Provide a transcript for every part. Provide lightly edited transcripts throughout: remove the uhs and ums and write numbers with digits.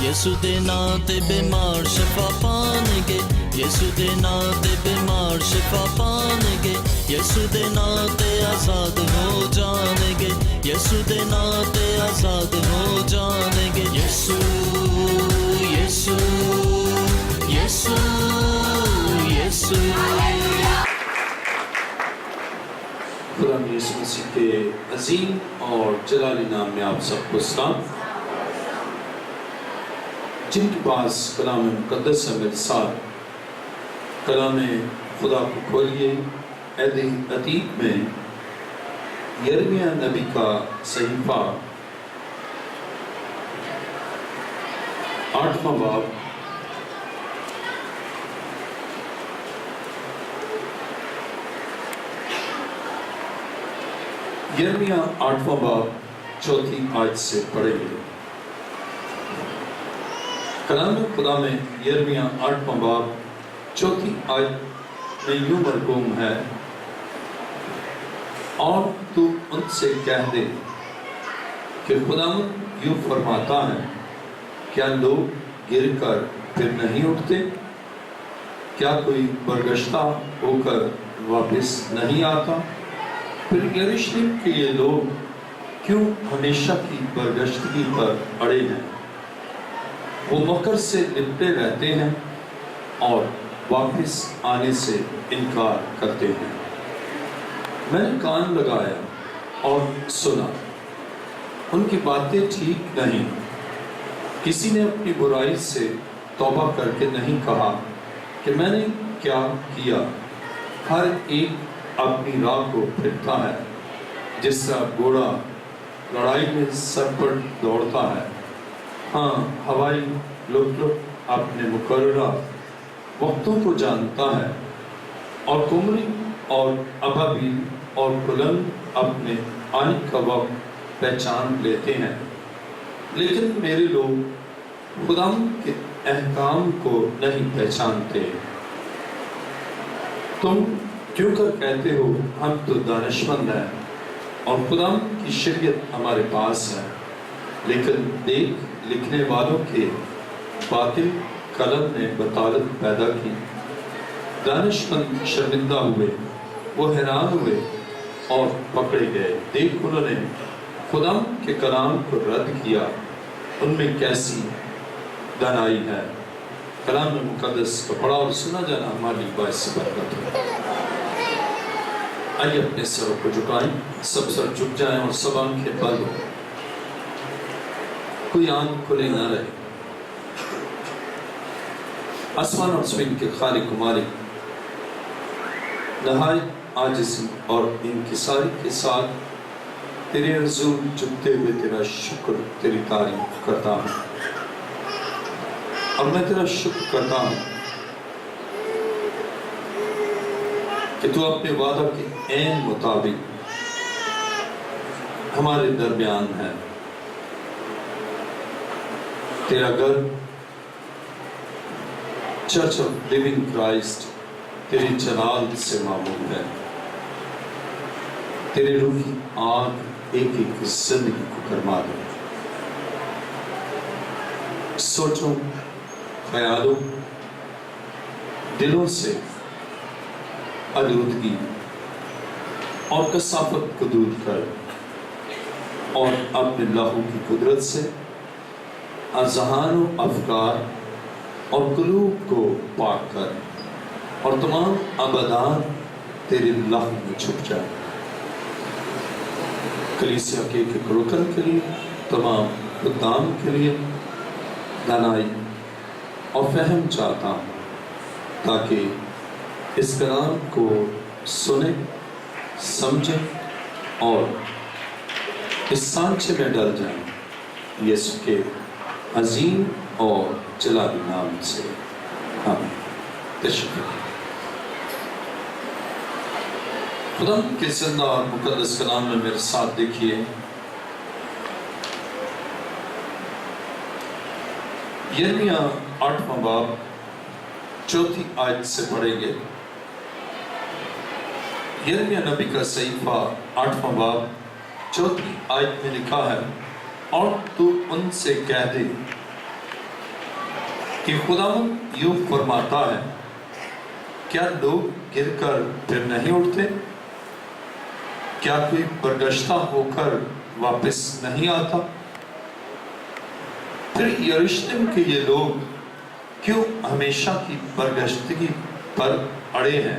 یسو دے نام تے بیمار شفا پان گے، یسو دے نام تے بیمار شفا پان گے، یسو دے نام تے آزاد ہو جان گے، یسو دے نام تے آزاد ہو جان گے۔ یسو یسو یسو یسو۔ خدا یسوع مسیح کے عظیم اور جلالی نام میں آپ سب کو سلام۔ جن کے پاس کلام مقدس ہے میرے ساتھ کلام خدا کو کھولیے۔ عہد عتیق میں یرمیہ نبی کا صحیفہ 8واں باب یرمیہ 8واں باب 4 آیت سے پڑھیں گے۔ کلام خدا میں یرمیہ 8واں باب 4 آیت میں یوں مرقوم ہے، اور تو ان سے کہہ دے کہ خداوند یوں فرماتا ہے، کیا لوگ گر کر پھر نہیں اٹھتے؟ کیا کوئی برگشتہ ہو کر واپس نہیں آتا؟ پھر یروشلم کے یہ لوگ کیوں ہمیشہ کی برگشتگی پر اڑے ہیں؟ وہ مکر سے لپٹے رہتے ہیں اور واپس آنے سے انکار کرتے ہیں۔ میں نے کان لگایا اور سنا، ان کی باتیں ٹھیک نہیں۔ کسی نے اپنی برائی سے توبہ کر کے نہیں کہا کہ میں نے کیا کیا۔ ہر ایک اپنی راہ کو پھرتا ہے، جس طرح گھوڑا لڑائی میں سر پر دوڑتا ہے۔ ہاں، ہوائی لوٹلٹ اپنے مقررہ وقتوں کو جانتا ہے، اور قمری اور ابابیل اور کلنگ اپنے آنے کا وقت پہچان لیتے ہیں۔ لیکن میرے لوگ خداوند کے احکام کو نہیں پہچانتے۔ تم کیوں کر کہتے ہو ہم تو دانشمند ہیں اور خداوند کی شریعت ہمارے پاس ہے، لیکن دیکھ لکھنے والوں کے باطل قلم نے بطالت پیدا کی۔ دانشمند شرمندہ ہوئے، وہ حیران ہوئے اور پکڑے گئے۔ دیکھ انہوں نے خداوند کے کلام کو رد کیا، ان میں کیسی دانائی ہے۔ کلام مقدس کو پڑھا اور سنا جانا ہماری باعث برکت ہے۔ آئیے اپنے سروں کو جھکائیں، سب سر جھک جائیں اور سب آنکھیں بند ہوں، کوئی آنکھ کھلے نہ رہے۔ آسمان اور زمین کے خالق و مالک، نہایت عاجزی اور انکساری کے ساتھ تیرے حضور جھکتے ہوئے تیرا شکر، تیری تعریف کرتا ہوں، اور میں تیرا شکر کرتا ہوں کہ تو اپنے وعدہ کے عین مطابق ہمارے درمیان ہے۔ تیرا گھر چرچ آف لیونگ کرائسٹ تیرے جلال سے معمول ہے۔ تیرے روح کی آگ ایک ایک زندگی کو گرما دے۔ سوچوں، خیالوں، دلوں سے آلودگی اور کثافت کو دور کر، اور اپنے لہو کی قدرت سے اذہان و افکار اور قلوب کو پاک کر، اور تمام ابدان تیرے لہو میں چھپ جائے۔ کلیسیا کے ایک رکن کے لیے، تمام خدام کے لیے دانائی اور فہم چاہتا ہوں، تاکہ اس کلام کو سنیں، سمجھیں اور اس سانچے میں ڈل جائیں، یسوع کے عظیم اور جلالی نام سے آمین۔ تشکر۔ خدا کے زندہ اور مقدس کلام میں میرے ساتھ دیکھیے، یرمیہ 8واں باب 4 آیت سے پڑھیں گے۔ یرمیہ نبی کا صحیفہ 8واں باب 4 آیت میں لکھا ہے، اور تو ان سے کہہ دے کہ خداوند یوں فرماتا ہے، کیا لوگ گر کر پھر نہیں اٹھتے؟ کیا کوئی برگشتہ ہو کر واپس نہیں آتا؟ پھر یروشلم کے یہ لوگ کیوں ہمیشہ کی برگشتگی پر اڑے ہیں؟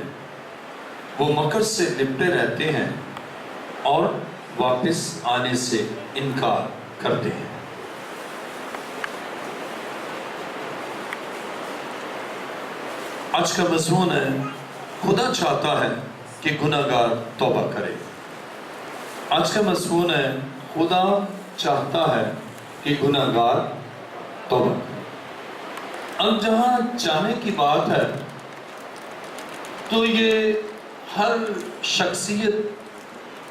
وہ مکر سے لپٹے رہتے ہیں اور واپس آنے سے انکار کرتے ہیں۔ آج کا مضمون ہے، خدا چاہتا ہے کہ گناہگار توبہ کرے۔ آج کا مضمون ہے، خدا چاہتا ہے کہ گناہگار توبہ کرے۔ اب جہاں چاہنے کی بات ہے تو یہ ہر شخصیت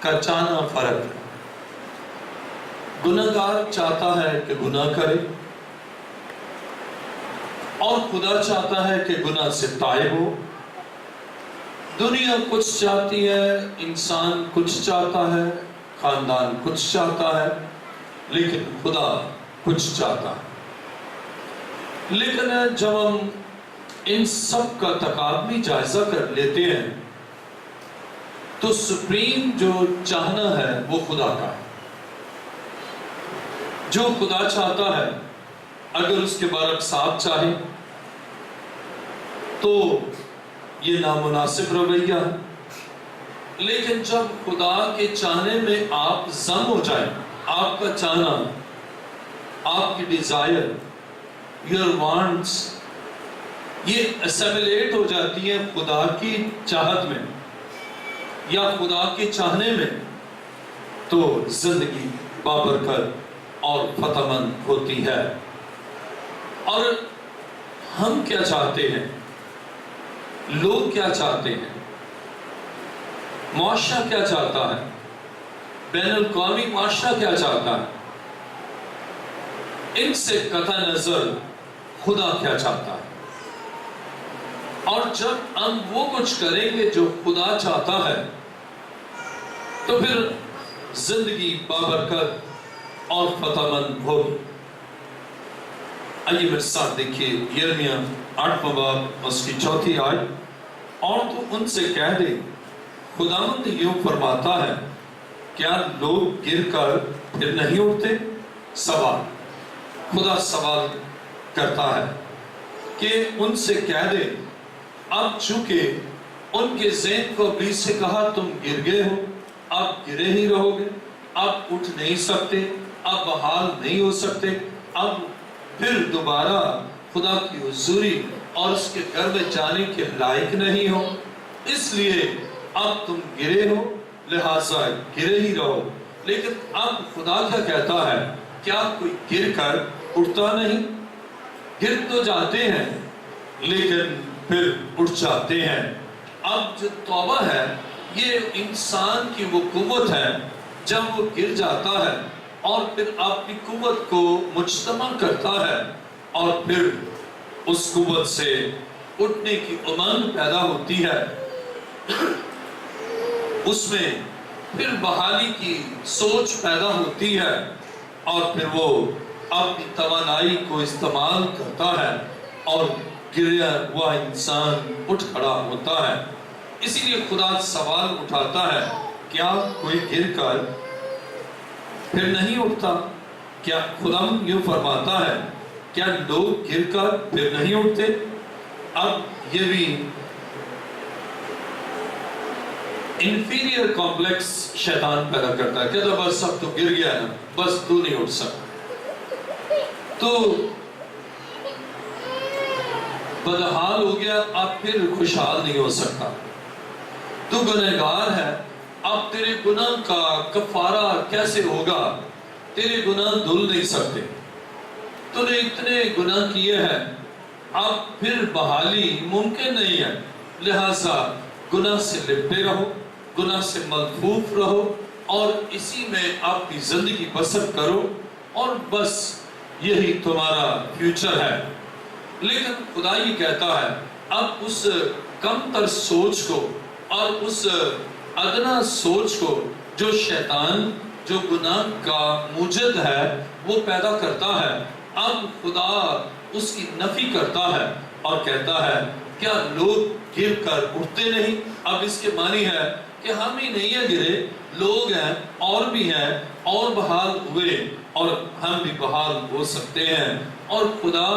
کا چاہنا فرق ہے۔ گناہگار چاہتا ہے کہ گناہ کرے، اور خدا چاہتا ہے کہ گناہ سے تائب ہو۔ دنیا کچھ چاہتی ہے، انسان کچھ چاہتا ہے، خاندان کچھ چاہتا ہے، لیکن خدا کچھ چاہتا ہے۔ لیکن جب ہم ان سب کا تقابلی جائزہ کر لیتے ہیں تو سپریم جو چاہنا ہے وہ خدا کا ہے۔ جو خدا چاہتا ہے، اگر اس کے برعکس آپ چاہیں تو یہ نامناسب رویہ ہے۔ لیکن جب خدا کے چاہنے میں آپ ضم ہو جائیں، آپ کا چاہنا، آپ کی ڈیزائر، your wants، یہ اسیمیلیٹ ہو جاتی ہیں خدا کی چاہت میں یا خدا کے چاہنے میں، تو زندگی بابرکت اور فتح مند ہوتی ہے۔ اور ہم کیا چاہتے ہیں؟ لوگ کیا چاہتے ہیں؟ معاشرہ کیا چاہتا ہے؟ بین الاقوامی معاشرہ کیا چاہتا ہے؟ ان سے قطع نظر خدا کیا چاہتا ہے۔ اور جب ہم وہ کچھ کریں گے جو خدا چاہتا ہے تو پھر زندگی بابرکت اور فتح مند ہوگی۔ آئیے میرے ساتھ دیکھیے یرمیہ 8واں باب اس کی 4 آیت، اور تو ان سے کہہ دے، خداوند یوں فرماتا ہے، کیا لوگ گر کر پھر نہیں اٹھتے؟ سوال، خدا سوال کرتا ہے کہ ان سے کہہ دے، اب چونکہ ان کے ذہن کو ابلیس سے کہا تم گر گئے ہو، اب گرے ہی رہو گے، اب اٹھ نہیں سکتے، اب بحال نہیں ہو سکتے، اب پھر دوبارہ خدا کی حضوری اور اس کے گھر میں جانے کے لائق نہیں ہو، اس لیے اب تم گرے ہو، لہٰذا گرے ہی رہو۔ لیکن اب خدا کیا کہتا ہے؟ کیا کوئی گر کر اٹھتا نہیں؟ گر تو جاتے ہیں لیکن پھر اٹھ جاتے ہیں۔ اب جو توبہ ہے یہ انسان کی وہ قوت ہے جب وہ گر جاتا ہے اور پھر اپنی قوت کو مجتمع کرتا ہے اور پھر اس قوت سے اٹھنے کی امنگ پیدا ہوتی ہے، اس میں پھر بحالی کی سوچ پیدا ہوتی ہے اور پھر وہ اپنی توانائی کو استعمال کرتا ہے اور گریا ہوا انسان اٹھ کھڑا ہوتا ہے۔ اسی لیے خدا سوال اٹھاتا ہے، کیا کوئی گر کر پھر نہیں اٹھتا؟ کیا خدا یوں فرماتا ہے، کیا لوگ گر کر پھر نہیں اٹھتے؟ اب یہ بھی انفیریئر کمپلیکس شیطان پیدا کرتا ہے، کہتا بس اب تو گر گیا نا، بس تو نہیں اٹھ سکتا، تو بدحال ہو گیا، اب پھر خوشحال نہیں ہو سکتا، تو گنہگار ہے، اب تیرے گناہ کا کفارہ کیسے ہوگا؟ تیرے گناہ دھل نہیں سکتے، تو نے اتنے گناہ کیے ہیں، اب پھر بحالی ممکن نہیں ہے، لہٰذا گناہ سے لپٹے رہو، گناہ سے ملفوف رہو اور اسی میں آپ کی زندگی بسر کرو اور بس یہی تمہارا فیوچر ہے۔ لیکن خدا یہ کہتا ہے، اب اس کم تر سوچ کو اور اس ادنا سوچ کو جو شیطان جو گناہ کا موجد ہے وہ پیدا کرتا ہے، اب خدا اس کی نفی کرتا ہے اور کہتا ہے کیا لوگ گر کر اٹھتے نہیں؟ اب اس کے معنی ہے کہ ہم ہی نہیں ہیں گرے، لوگ ہیں اور بھی ہیں اور بحال ہوئے اور ہم بھی بحال ہو سکتے ہیں۔ اور خدا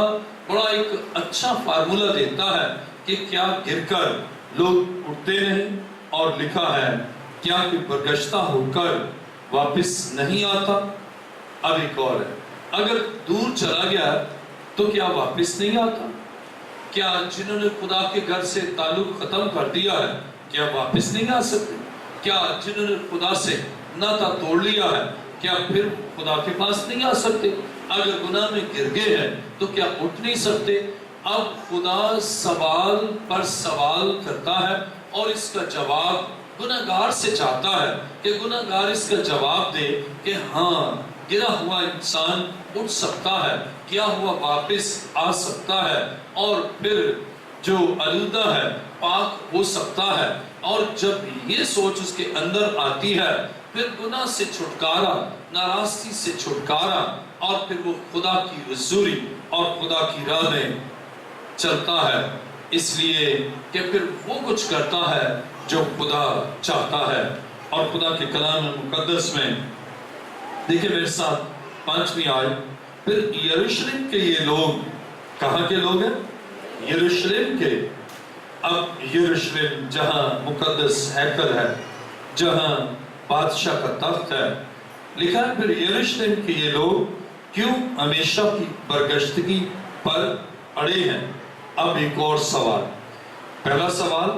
بڑا ایک اچھا فارمولہ دیتا ہے کہ کیا گر کر لوگ اٹھتے نہیں، اور لکھا ہے کیا کوئی برگشتہ ہو کر واپس نہیں آتا؟ اب ایک اور ہے، اگر دور چلا گیا تو کیا واپس نہیں آتا؟ کیا جنہوں نے خدا کے گھر سے تعلق ختم کر دیا ہے کیا واپس نہیں آ سکتے؟ کیا جنہوں نے خدا سے ناطا توڑ لیا ہے کیا پھر خدا کے پاس نہیں آ سکتے؟ اگر گناہ میں گر گئے ہیں تو کیا اٹھ نہیں سکتے؟ اب خدا سوال پر سوال کرتا ہے اور اس کا جواب گناہگار سے چاہتا ہے کہ گناہگار اس کا جواب دے کہ ہاں گرا ہوا انسان اٹھ سکتا ہے، کیا ہوا واپس آ سکتا ہے، اور پھر جو آلودہ ہے پاک ہو سکتا ہے۔ اور جب یہ سوچ اس کے اندر آتی ہے پھر گناہ سے چھٹکارا، ناراضگی سے چھٹکارا، اور پھر وہ خدا کی حضوری اور خدا کی راہ میں چلتا ہے، اس لیے کہ پھر وہ کچھ کرتا ہے جو خدا چاہتا ہے۔ اور خدا کے کلام مقدس میں دیکھیں میرے ساتھ 5ویں آیت، پھر یروشلم کے یہ لوگ، کہاں کے لوگ ہیں؟ یروشلم کے۔ اب یروشلم جہاں مقدس ہیکل ہے، جہاں بادشاہ کا تخت ہے، لکھا ہے پھر یروشلم کے یہ لوگ کیوں ہمیشہ کی برگشتگی پر اڑے ہیں؟ اب ایک اور سوال، پہلا سوال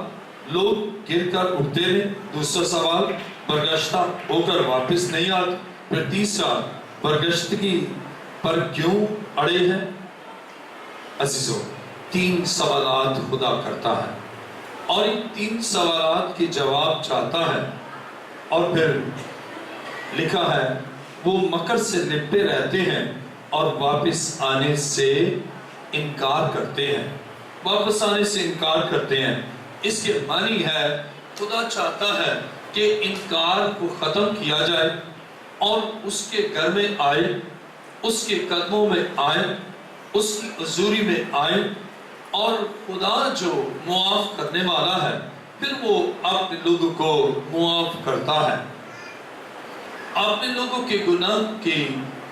لوگ گر کر اٹھتے ہیں، دوسرا سوال برگشتہ ہو کر واپس نہیں آتے، پھر تیسرا برگشتگی پر کیوں اڑے ہیں؟ عزیزو 3 سوالات خدا کرتا ہے اور ان 3 سوالات کے جواب چاہتا ہے، اور پھر لکھا ہے وہ مکر سے لپٹے رہتے ہیں اور واپس آنے سے انکار کرتے ہیں، واپس آنے سے انکار کرتے ہیں۔ اس کے معنی ہے خدا چاہتا ہے کہ انکار کو ختم کیا جائے اور اس کے گھر میں آئے، اس کے قدموں میں آئے، اس کی حضوری میں آئے، اور خدا جو معاف کرنے والا ہے پھر وہ اپنے لوگوں کو معاف کرتا ہے، اپنے لوگوں کے گناہ کی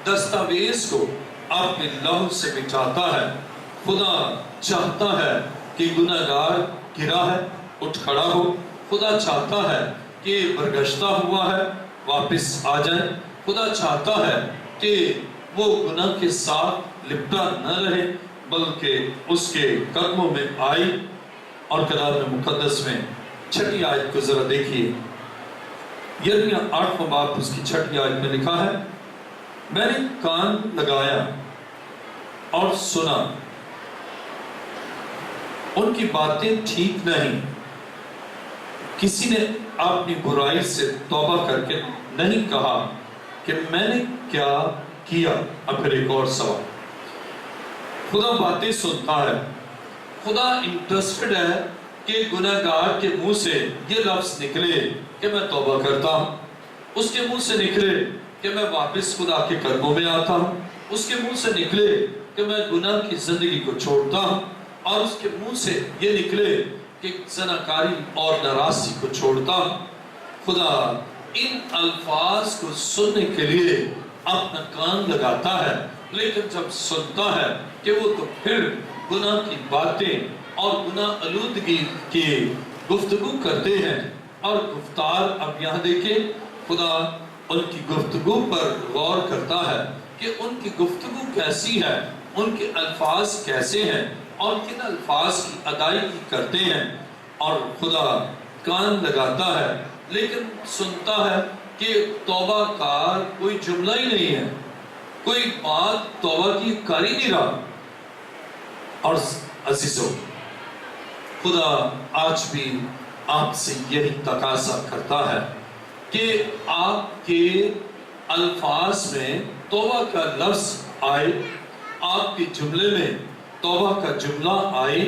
دستاویز کو اپنے لہو سے مٹاتا ہے۔ خدا چاہتا ہے کہ گناہگار گرا ہے اٹھ کھڑا ہو، خدا چاہتا ہے کہ برگشتہ ہوا ہے واپس آ جائے، خدا چاہتا ہے کہ وہ گناہ کے ساتھ لپٹا نہ رہے بلکہ اس کے قدموں میں آئی۔ اور کلام مقدس میں 6 آیت کو ذرا دیکھیے، یرمیا 8واں باب اس کی 6 آیت میں لکھا ہے، میں نے کان لگایا اور سنا، ان کی باتیں ٹھیک نہیں، کسی نے اپنی برائی سے توبہ کر کے نہیں کہا کہ میں نے کیا کیا۔ اب پھر ایک اور سوال، خدا باتیں سنتا ہے، خدا انٹرسٹڈ ہے کہ گناہگار کے منہ سے یہ لفظ نکلے کہ میں توبہ کرتا ہوں، اس کے منہ سے نکلے کہ میں واپس خدا کے قدموں میں آتا ہوں، اس کے منہ سے نکلے کہ میں گناہ کی زندگی کو چھوڑتا ہوں، اور اس کے منہ سے یہ نکلے کہ زناکاری اور ناراضگی کو چھوڑتا ہوں۔ خدا ان الفاظ کو سننے کے لیے اپنا کان لگاتا ہے، لیکن جب سنتا ہے کہ وہ تو پھر گناہ کی باتیں اور گناہ آلودگی کی گفتگو کرتے ہیں، اور گفتار اب یہاں دیکھیں خدا ان کی گفتگو پر غور کرتا ہے کہ ان کی گفتگو کیسی ہے، ان کے الفاظ کیسے ہیں اور کن الفاظ کی ادائیگی کرتے ہیں، اور خدا کان لگاتا ہے لیکن سنتا ہے کہ توبہ کا کوئی جملہ ہی نہیں ہے، کوئی بات توبہ کی کر ہی نہیں رہا۔ اور عزیزو خدا آج بھی آپ سے یہی تقاضا کرتا ہے کہ آپ کے الفاظ میں توبہ کا لفظ آئے، آپ کے جملے میں توبہ کا جملہ آئے،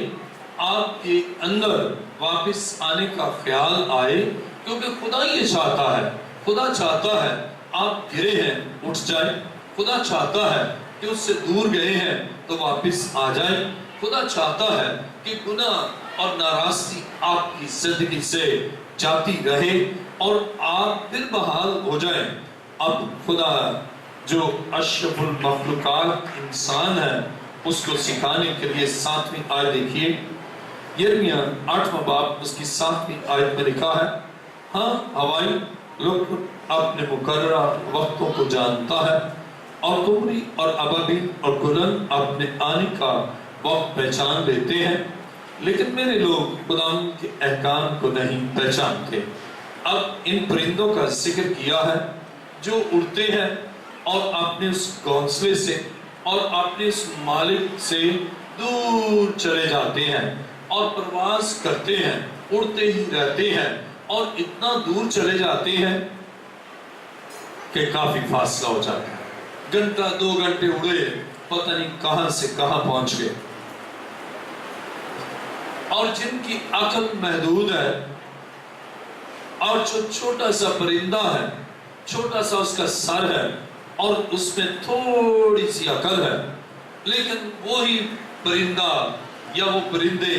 آپ کے اندر واپس آنے کا خیال آئے، کیونکہ خدا یہ چاہتا ہے، خدا چاہتا ہے آپ گرے ہیں اٹھ جائیں، خدا چاہتا ہے کہ اس سے دور گئے ہیں تو واپس آ جائیں۔ خدا چاہتا ہے کہ گناہ اور ناراستی آپ کی زندگی سے جاتی رہے اور آپ پھر بحال ہو جائیں۔ اب خدا جو اشرف المخلوقات انسان ہے اس کو سکھانے کے لیے 7ویں آیت دیکھیے، یرمیہ 8واں باب اس کی 7ویں آیت میں لکھا ہے، ہاں ہوائی لوگ اپنے مقررہ وقتوں کو جانتا ہے اور قمری اور ابابیل اور گلن اپنے آنے کا وقت پہچان لیتے ہیں، لیکن میرے لوگ خدا کے احکام کو نہیں پہچانتے۔ اب ان پرندوں کا ذکر کیا ہے جو اڑتے ہیں اور اپنے اس گھونسلے سے اور اپنے اس مالک سے دور چلے جاتے ہیں اور پرواز کرتے ہیں، اڑتے ہی رہتے ہیں اور اتنا دور چلے جاتے ہیں کہ کافی فاصلہ ہو جاتا ہے۔ گھنٹہ 2 گھنٹے اڑے، پتہ نہیں کہاں سے کہاں پہنچ گئے۔ اور جن کی عقل محدود ہے اور جو چھوٹا سا پرندہ ہے، چھوٹا سا اس کا سر ہے اور اس میں تھوڑی سی عقل ہے، لیکن وہی پرندہ یا وہ پرندے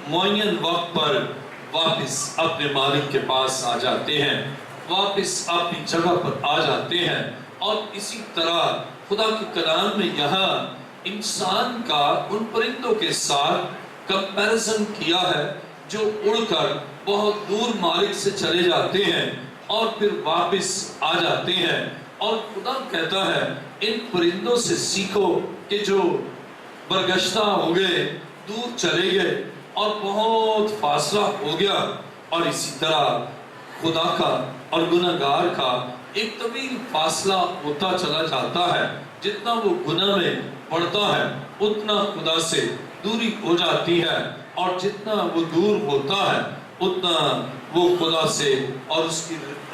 معین وقت پر واپس اپنے مالک کے پاس آ جاتے ہیں، واپس اپنی جگہ پر آ جاتے ہیں۔ اور اسی طرح خدا کے کلام میں یہاں انسان کا ان پرندوں کے ساتھ کمپیریزن کیا ہے جو اڑ کر بہت دور مالک سے چلے جاتے ہیں اور پھر واپس آ جاتے ہیں۔ اور خدا کہتا ہے ان پرندوں سے سیکھو کہ جو برگشتہ ہو گئے، دور چلے گئے اور بہت فاصلہ ہو گیا۔ اور اسی طرح خدا کا اور گناہگار کا ایک طویل فاصلہ ہوتا چلا جاتا ہے، جتنا وہ گناہ میں پڑتا ہے اتنا خدا سے دوری ہو جاتی ہے، اور جتنا وہ دور ہوتا ہے اتنا وہ خدا سے اور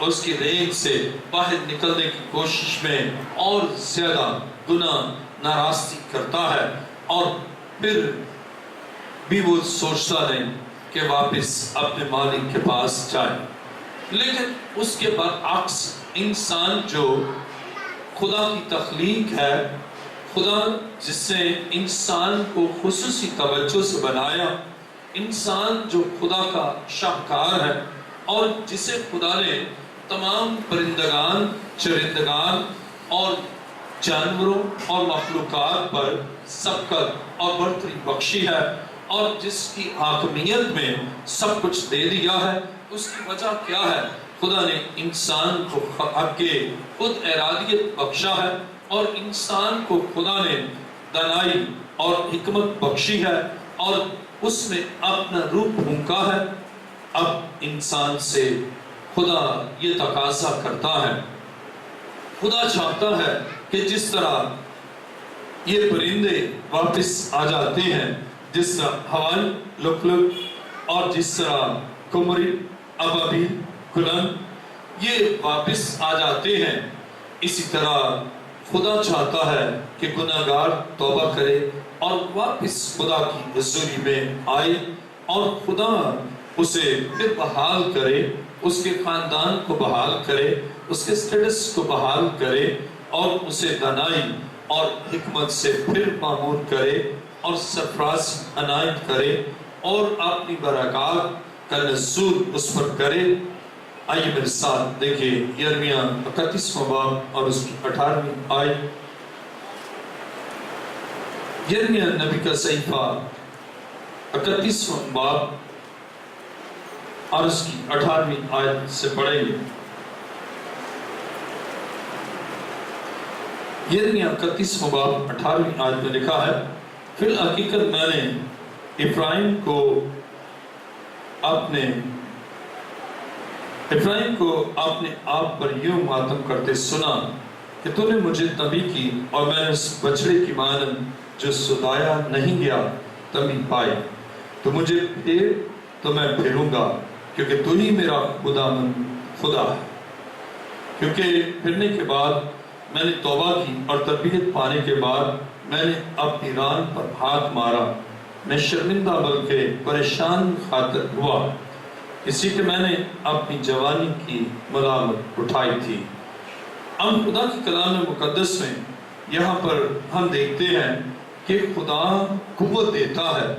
اس کی رینج سے باہر نکلنے کی کوشش میں اور زیادہ گناہ ناراستی کرتا ہے، اور پھر بھی وہ سوچتا نہیں کہ واپس اپنے مالک کے پاس جائے۔ لیکن اس کے برعکس انسان جو خدا کی تخلیق ہے، خدا جس نے انسان کو خصوصی توجہ سے بنایا، انسان جو خدا کا شاہکار ہے اور جسے خدا نے تمام پرندگان، چرندگان اور جانوروں اور مخلوقات پر سبقت اور برتری بخشی ہے، اور جس کی حاکمیت میں سب کچھ دے دیا ہے، اس کی وجہ کیا ہے؟ خدا نے انسان کو حق کے خود ارادیت بخشا ہے، اور انسان کو خدا نے دانائی اور حکمت بخشی ہے، اور اس میں اپنا روح پھونکا ہے۔ اب انسان سے خدا یہ تقاضا کرتا ہے، خدا چاہتا ہے کہ جس طرح یہ پرندے واپس آ جاتے ہیں، جس طرح ہوائی لکلک اور جس طرح قمری، ابابیل، گلن یہ واپس آ جاتے ہیں، اسی طرح خدا چاہتا ہے کہ گناہگار توبہ کرے اور واپس خدا کی حضوری میں آئے، اور خدا اسے پھر بحال کرے، اس کے خاندان کو بحال کرے، اس کے سٹیٹس کو بحال کرے، اور اسے دانائی اور حکمت سے پھر معمور کرے اور سرفراز عنایت کرے اور اپنی برکات کا نزول اس پر کرے۔ آئیے میرے ساتھ دیکھیں یرمیہ 31واں باب اور اس کی 18ویں آیت۔ یرمیہ نبی کا صحیفہ 31واں باب اور اس کی 18ویں آیت سے پڑھیں گے۔ یرمیہ 31واں باب 18ویں آیت میں لکھا ہے، فی الحقیقت میں نے افرائیم کو اپنے آپ پر یوں ماتم کرتے سنا کہ تو نے مجھے تبی کی، اور میں نے اس بچڑے کی مانند جو سدایا نہیں گیا تبی پائی۔ تو مجھے پھیر تو میں پھروں گا، کیونکہ تو ہی میرا خدا ہے۔ کیونکہ پھرنے کے بعد میں نے توبہ کی، اور تربیت پانے کے بعد میں نے اپنی ران پر ہاتھ مارا۔ میں شرمندہ بلکہ پریشان خاطر ہوا، اسی کہ میں نے اپنی جوانی کی ملامت اٹھائی تھی۔ اب خدا کی کلام مقدس میں یہاں پر ہم دیکھتے ہیں کہ خدا قوت دیتا ہے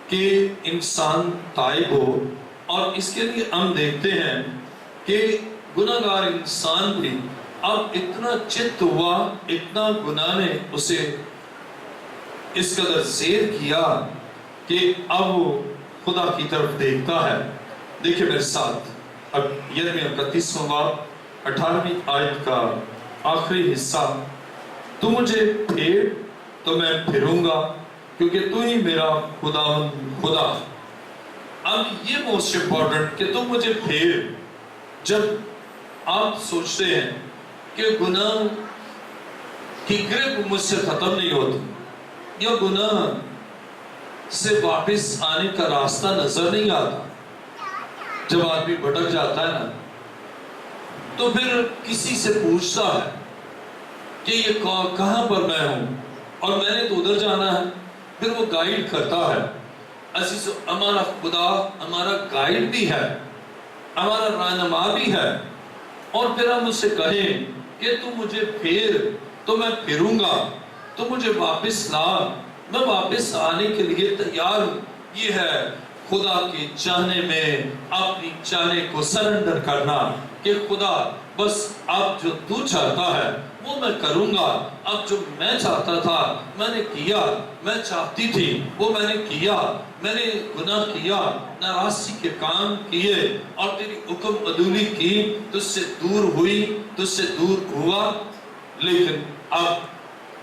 کہ انسان تائب ہو، اور اس کے لیے ہم دیکھتے ہیں کہ گناہگار انسان بھی اب اتنا چت ہوا، اتنا گناہ نے اسے اس قدر زیر کیا کہ اب وہ خدا کی طرف دیکھتا ہے۔ دیکھیں میرے ساتھ اب یرمیہ کا 30واں باب 18ویں آیت کا آخری حصہ، تو مجھے پھیر تو میں پھروں گا کیونکہ تو ہی میرا خدا۔ اب یہ موسٹ امپورٹنٹ کہ تو مجھے پھیر۔ جب آپ سوچتے ہیں کہ گناہ کی گرپ مجھ سے ختم نہیں ہوتی، یا گناہ سے واپس آنے کا راستہ نظر نہیں آتا، جب آدمی بھٹک جاتا ہے نا تو پھر کسی سے پوچھتا ہے کہ یہ کہاں پر میں ہوں اور میں نے تو ادھر جانا ہے، پھر وہ گائیڈ کرتا ہے۔ عزیزو، ہمارا خدا ہمارا گائیڈ بھی ہے، ہمارا رہنما بھی ہے، اور پھر ہم اس سے کہیں کہ تو مجھے پھیر تو میں پھروں گا، تو مجھے واپس لا، میں واپس آنے کے لیے تیار ہوں۔ یہ ہے خدا کے چاہنے میں اپنی چاہنے کو سرنڈر کرنا کہ خدا بس اب جو تو چاہتا ہے وہ میں کروں گا۔ اب جو میں چاہتا تھا میں نے کیا، میں چاہتی تھی وہ میں نے کیا، میں نے گناہ کیا، ناراستی کے کام کیے اور تیری حکم عدولی کی، تجھ سے دور ہوئی، تجھ سے دور ہوا، لیکن اب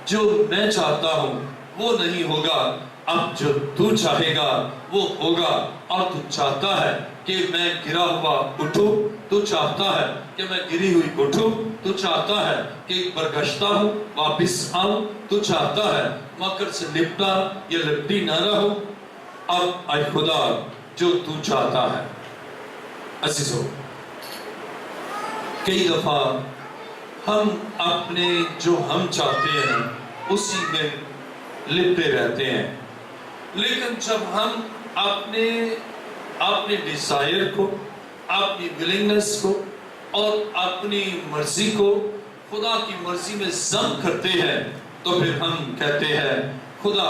جو میں چاہتا ہوں وہ نہیں ہوگا، اب جو تو چاہے گا وہ ہوگا۔ اور تو چاہتا ہے کہ میں گرا ہوا اٹھوں، تو چاہتا ہے کہ میں گری ہوئی اٹھوں، تو چاہتا ہے کہ برگشتہ ہوں واپس آؤں، تو چاہتا ہے مکر سے لپٹا یا لپٹی نہ رہو۔ اب اے خدا جو تو چاہتا ہے۔ عزیزو، کئی دفعہ ہم اپنے جو ہم چاہتے ہیں اسی میں لپٹے رہتے ہیں، لیکن جب ہم اپنے ڈیزائر کو، اپنی ولنگنس کو اور اپنی مرضی کو خدا کی مرضی میں ضم کرتے ہیں تو پھر ہم کہتے ہیں خدا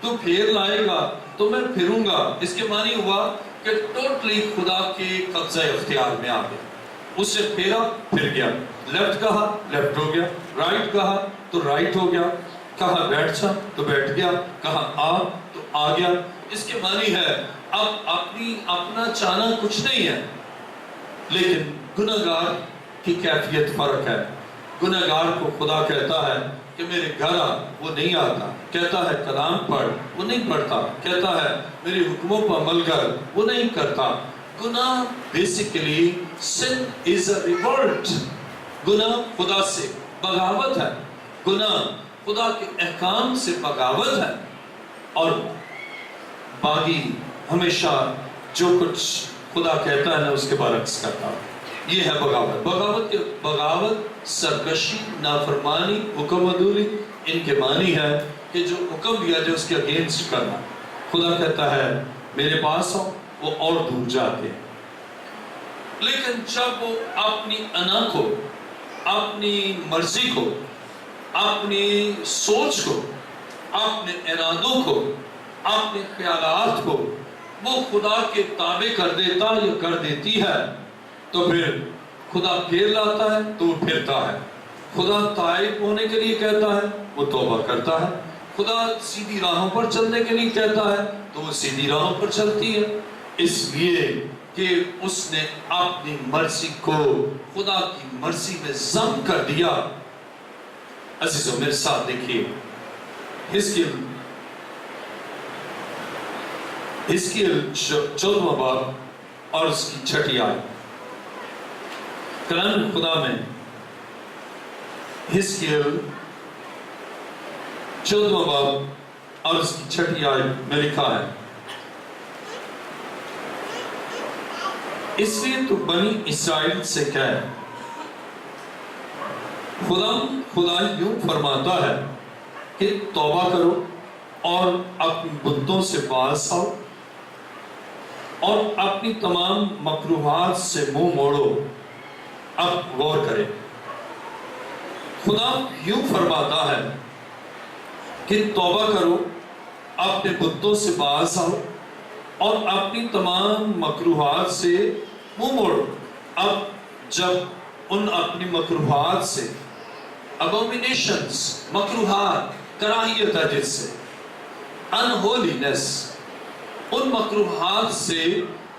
تو پھیر لائے گا تو میں پھروں گا۔ اس کے معنی ہوا کہ ٹوٹلی خدا کے قبضہ اختیار میں آ گیا، اس سے پھیرا پھر گیا، لیفٹ کہا لیفٹ ہو گیا، رائٹ کہا تو رائٹ ہو گیا، کہا بیٹھ جا تو بیٹھ گیا، کہا آ تو آ گیا۔ اس کے معنی ہے اب اپنا چاہنا کچھ نہیں ہے، لیکن گناہگار کی کیفیت فرق ہے۔ گناہگار کو خدا کہتا ہے کہ میرے گھر آ، وہ نہیں آتا، کہتا ہے کلام پڑھ، وہ نہیں پڑھتا، کہتا ہے میرے حکموں پر عمل کر، وہ نہیں کرتا۔ گناہ basically sin is a revolt۔ گناہ خدا سے بغاوت ہے، گناہ خدا کے احکام سے بغاوت ہے، اور باغی ہمیشہ جو کچھ خدا کہتا ہے نا اس کے برعکس کرتا ہے۔ یہ ہے بغاوت۔ بغاوت، سرکشی، نافرمانی، حکم عدولی، ان کے معنی ہے کہ جو حکم دیا جائے اس کے اگینسٹ کرنا۔ خدا کہتا ہے میرے پاس آؤ، وہ اور دور جاتے ہیں۔ لیکن جب وہ اپنی انا کو، اپنی مرضی کو، اپنی سوچ کو، اپنے ارادوں کو، اپنے خیالات کو وہ خدا کے تابع کر دیتا یا کر دیتی ہے تو پھر خدا پھیر لاتا ہے تو وہ پھرتا ہے۔ خدا تائب ہونے کے لیے کہتا ہے وہ توبہ کرتا ہے۔ خدا سیدھی راہوں پر چلنے کے لیے کہتا ہے تو وہ سیدھی راہوں پر چلتی ہے، اس لیے کہ اس نے اپنی مرضی کو خدا کی مرضی میں ضم کر دیا۔ عزیزو میرے ساتھ دیکھیے حزقیل 14واں باب اور اس کی 6 آیت۔ کلام خدا میں حزقیل 14واں باب اور اس کی 6 آیت میں لکھا ہے، اس لیے تو بنی اسرائیل سے کہے خدا یوں فرماتا ہے کہ توبہ کرو اور اپنی بتوں سے باز آؤ اور اپنی تمام مکروہات سے منہ موڑو۔ اب غور کریں، خدا یوں فرماتا ہے کہ توبہ کرو، اپنے بتوں سے باز آؤ اور اپنی تمام مکروہات سے منہ موڑو۔ اب جب ان اپنی مکروہات سے، abominations، مکروہات، کراہیت ہے جس سے، unholiness، ان مکروہات سے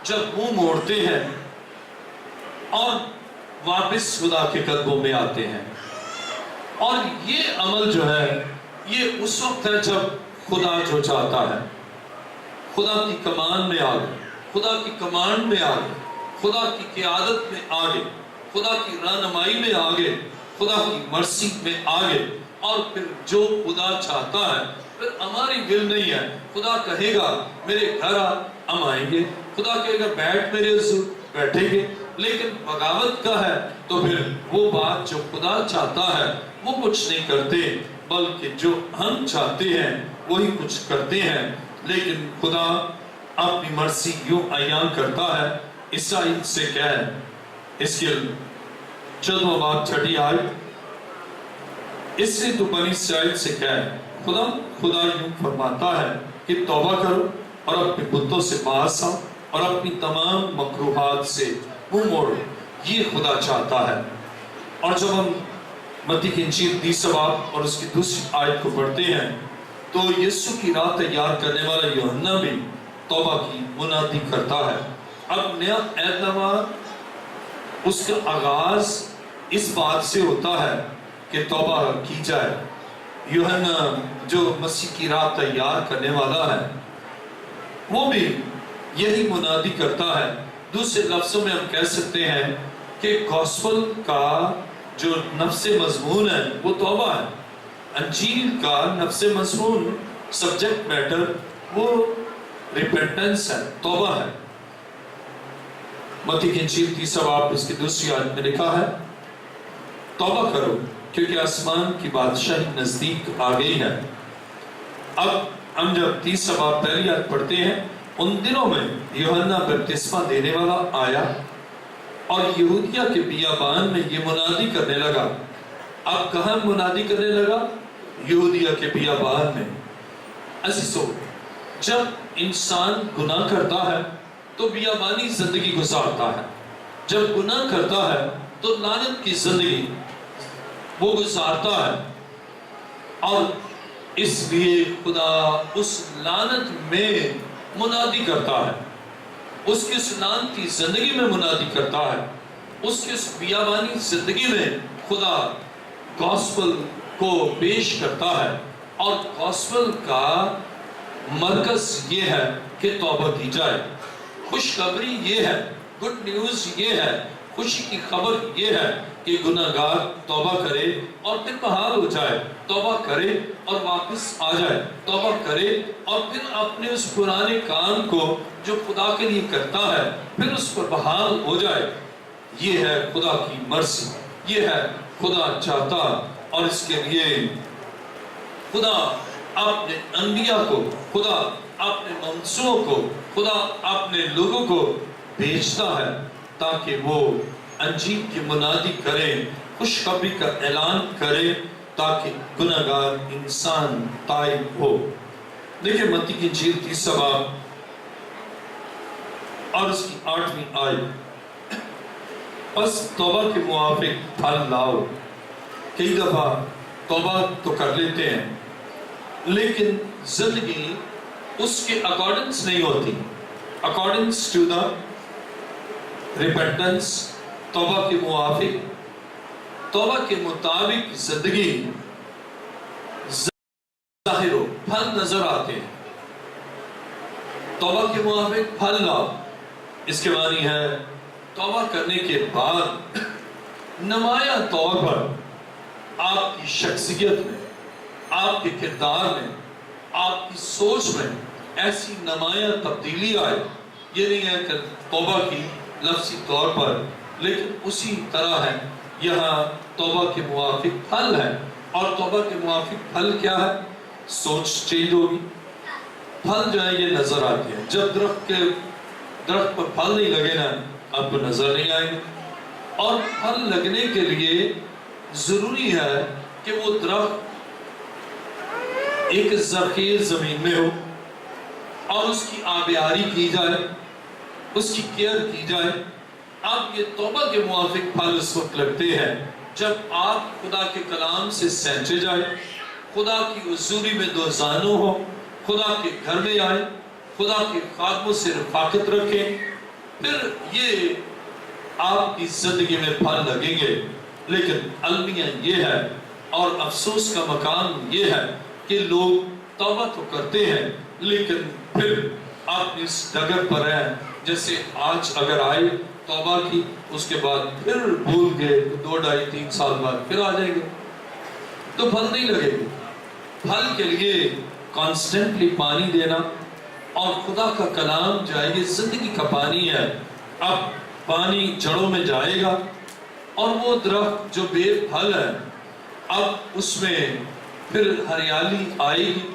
جب منہ موڑتے ہیں اور واپس خدا کے قدموں میں آتے ہیں، اور یہ عمل جو ہے یہ اس وقت ہے جب خدا جو چاہتا ہے، خدا کی کمان میں آگے، خدا کی کمانڈ میں آگے، خدا کی قیادت میں آگے، خدا کی رہنمائی میں آگے، خدا کی مرسی میں آگے، اور پھر جو خدا چاہتا ہے، پھر ہماری ول نہیں ہے۔ خدا کہے گا میرے گھر ہم آئیں گے، خدا کہے گا بیٹھ میرے حضور، بیٹھیں گے، لیکن بغاوت کا ہے تو پھر وہ بات جو خدا چاہتا ہے وہ کچھ نہیں کرتے، بلکہ جو ہم چاہتے ہیں وہی کچھ کرتے ہیں۔ لیکن خدا اپنی مرضی یوں عیان کرتا ہے۔ عیسائی سے کیا ہے، اس کے 14واں باب 6 آیت، اس سے تو بنی اسرائیل سے کیا ہے، خدا یوں فرماتا ہے کہ توبہ کرو اور اپنے بتوں سے باز آؤ اور اپنی تمام مکروہات سے منہ موڑو، یہ خدا چاہتا ہے۔ اور جب ہم متی کی انجیل 30 باب اور اس کی دوسری آیت کو پڑھتے ہیں تو یسوع کی راہ تیار کرنے والا یوحنا بھی توبہ کی منادی کرتا ہے۔ اب نیا عہد نامہ اس کا آغاز اس بات سے ہوتا ہے کہ توبہ کی جائے۔ یوحنا جو مسیح کی راہ تیار کرنے والا ہے وہ بھی یہی منادی کرتا ہے۔ دوسرے لفظوں میں ہم کہہ سکتے ہیں کہ گوسپل کا جو نفس مضمون ہے وہ توبہ ہے۔ انجیل کا نفس مضمون، سبجیکٹ میٹر، وہ ریپینٹنس ہے، توبہ ہے۔ متی کی انجیل 30 باب اس کی دوسری آیت میں لکھا ہے، توبہ کرو کیونکہ آسمان کی بادشاہی نزدیک آ گئی ہے۔ اب ہم جب 30 باب پہلی آیت پڑھتے ہیں، ان دنوں میں یوحنا بپتسمہ دینے والا آیا اور یہودیہ کے بیابان میں یہ منادی کرنے لگا۔ اب کہاں منادی کرنے لگا؟ یہودیہ کے بیابان میں۔ عزیزو، جب انسان گناہ کرتا ہے تو بیابانی زندگی گزارتا ہے، جب گناہ کرتا ہے تو لعنت کی زندگی وہ گزارتا ہے، اور اس لیے خدا اس لعنت میں منادی کرتا ہے، اس کی اس لعنتی زندگی میں منادی کرتا ہے، اس کی اس بیابانی زندگی میں خدا گوسپل کو پیش کرتا ہے۔ اور گوسپل کا مرکز یہ ہے کہ توبہ کی جائے۔ خوشخبری یہ ہے، گڈ نیوز یہ ہے، خوشی کی خبر یہ ہے کہ گناہگار توبہ کرے اور پھر بحال ہو جائے، توبہ کرے اور واپس آ جائے، توبہ کرے اور پھر اپنے اس پرانے کام کو جو خدا کے لیے کرتا ہے پھر اس پر بحال ہو جائے۔ یہ ہے خدا کی مرضی، یہ ہے خدا چاہتا، اور اس کے لیے خدا اپنے انبیاء کو، خدا اپنے منصوبوں کو، خدا اپنے لوگوں کو بھیجتا ہے تاکہ وہ انجیل کی منادی کریں، خوشخبری کا اعلان کریں، تاکہ گناہگار انسان تائب ہو۔ دیکھیں متی کی انجیل 30 باب اور اس کی 8ویں آیت، پس توبہ کے موافق پھل لاؤ۔ کئی دفعہ توبہ تو کر لیتے ہیں لیکن زندگی اس کے اکارڈنس نہیں ہوتی، اکارڈنس ٹو دا ریپینٹنس، توبہ کے موافق، توبہ کے مطابق زندگی ظاہر ہو، پھل نظر آتے ہیں۔ توبہ کے موافق پھل لاؤ، اس کے معنی ہے توبہ کرنے کے بعد نمایاں طور پر آپ کی شخصیت میں، آپ کے کردار میں، آپ کی سوچ میں ایسی نمایاں تبدیلی آئے۔ یہ نہیں ہے کہ توبہ کی لفظی طور پر، لیکن اسی طرح ہے یہاں توبہ کے موافق پھل ہے۔ اور توبہ کے موافق پھل کیا ہے؟ سوچ چینج ہوگی۔ پھل جو ہے یہ نظر آتی ہے، جب درخت پر پھل نہیں لگے نا آپ کو نظر نہیں آئیں گے، اور پھل لگنے کے لیے ضروری ہے کہ وہ درخت ایک زرخیز زمین میں ہو اور اس کی آبیاری کی جائے، اس کی کیئر کی جائے۔ اب یہ توبہ کے موافق پھل اس وقت لگتے ہیں جب آپ خدا کے کلام سے سینچے جائے، خدا کی حضوری میں دوزانو ہو، خدا کے گھر میں آئے، خدا کے خادموں سے رفاقت رکھیں، پھر یہ آپ کی زندگی میں پھل لگیں گے۔ لیکن المیہ یہ ہے اور افسوس کا مقام یہ ہے کہ لوگ توبہ تو کرتے ہیں لیکن پھر آپ اس ڈگر پر ہیں، جیسے آج اگر آئے توبہ کی، اس کے بعد پھر بھول گئے، 2 ڈھائی 3 سال بعد پھر آ جائیں گے تو پھل نہیں لگے گا۔ پھل کے لیے کانسٹنٹلی پانی دینا اور خدا کا کلام جائے گی، زندگی کا پانی ہے۔ اب پانی جڑوں میں جائے گا اور وہ درخت جو بے پھل ہے اب اس میں پھر ہریالی آئے گی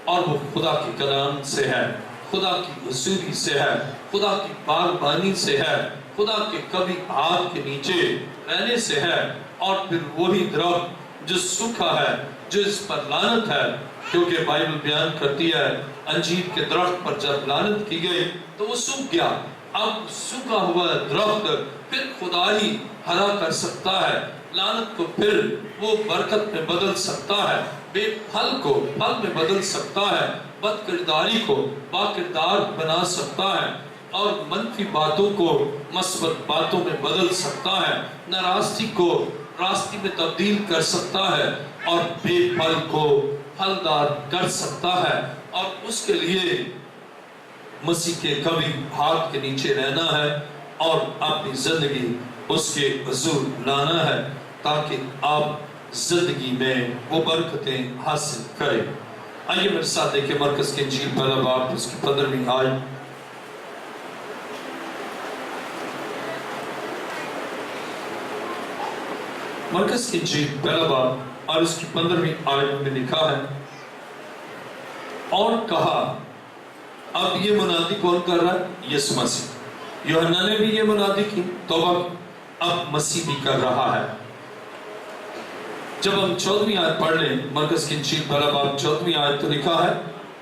اور وہ خدا کے کلام سے ہے، خدا کی حضوری سے ہے، خدا کی باغبانی سے ہے، خدا کے کبھی ہاتھ کے نیچے رہنے سے ہے۔ اور پھر وہی درخت جو سوکھا ہے، جو اس پر لعنت ہے، کیونکہ بائبل بیان کرتی ہے انجیر کے درخت پر جب لعنت کی گئی تو وہ سوکھ گیا۔ اب سوکھا ہوا درخت پھر خدا ہی ہرا کر سکتا ہے، لعنت کو پھر وہ برکت میں بدل سکتا ہے، بے پھل کو پھل میں بدل سکتا ہے، بد کرداری کو باکردار بنا سکتا ہے، اور منفی باتوں کو مثبت باتوں میں بدل سکتا ہے، ناراستی کو راستی میں تبدیل کر سکتا ہے، اور بے پھل کو پھلدار کر سکتا ہے۔ اور اس کے لیے مسیح کے کبھی ہاتھ کے نیچے رہنا ہے اور اپنی زندگی اس کے حضور لانا ہے تاکہ آپ زندگی میں وہ برکتیں حاصل کریں۔ آئیے میرے ساتھ دیکھیں مرکز کی انجیل پہلا باب اس کی 15ویں آیت۔ مرکز کی انجیل پہلا باب اور اس کی 15ویں آیت میں لکھا ہے، اور کہا، اب یہ منادی کون کر رہا ہے؟ یسوع مسیح۔ یوحنا نے بھی یہ منادی کی، توبہ، اب مسیح بھی کر رہا ہے۔ جب ہم 14ویں آیت پڑھ لیں، مرکز کی انجیل پہلا باب 14ویں آیت تو لکھا ہے،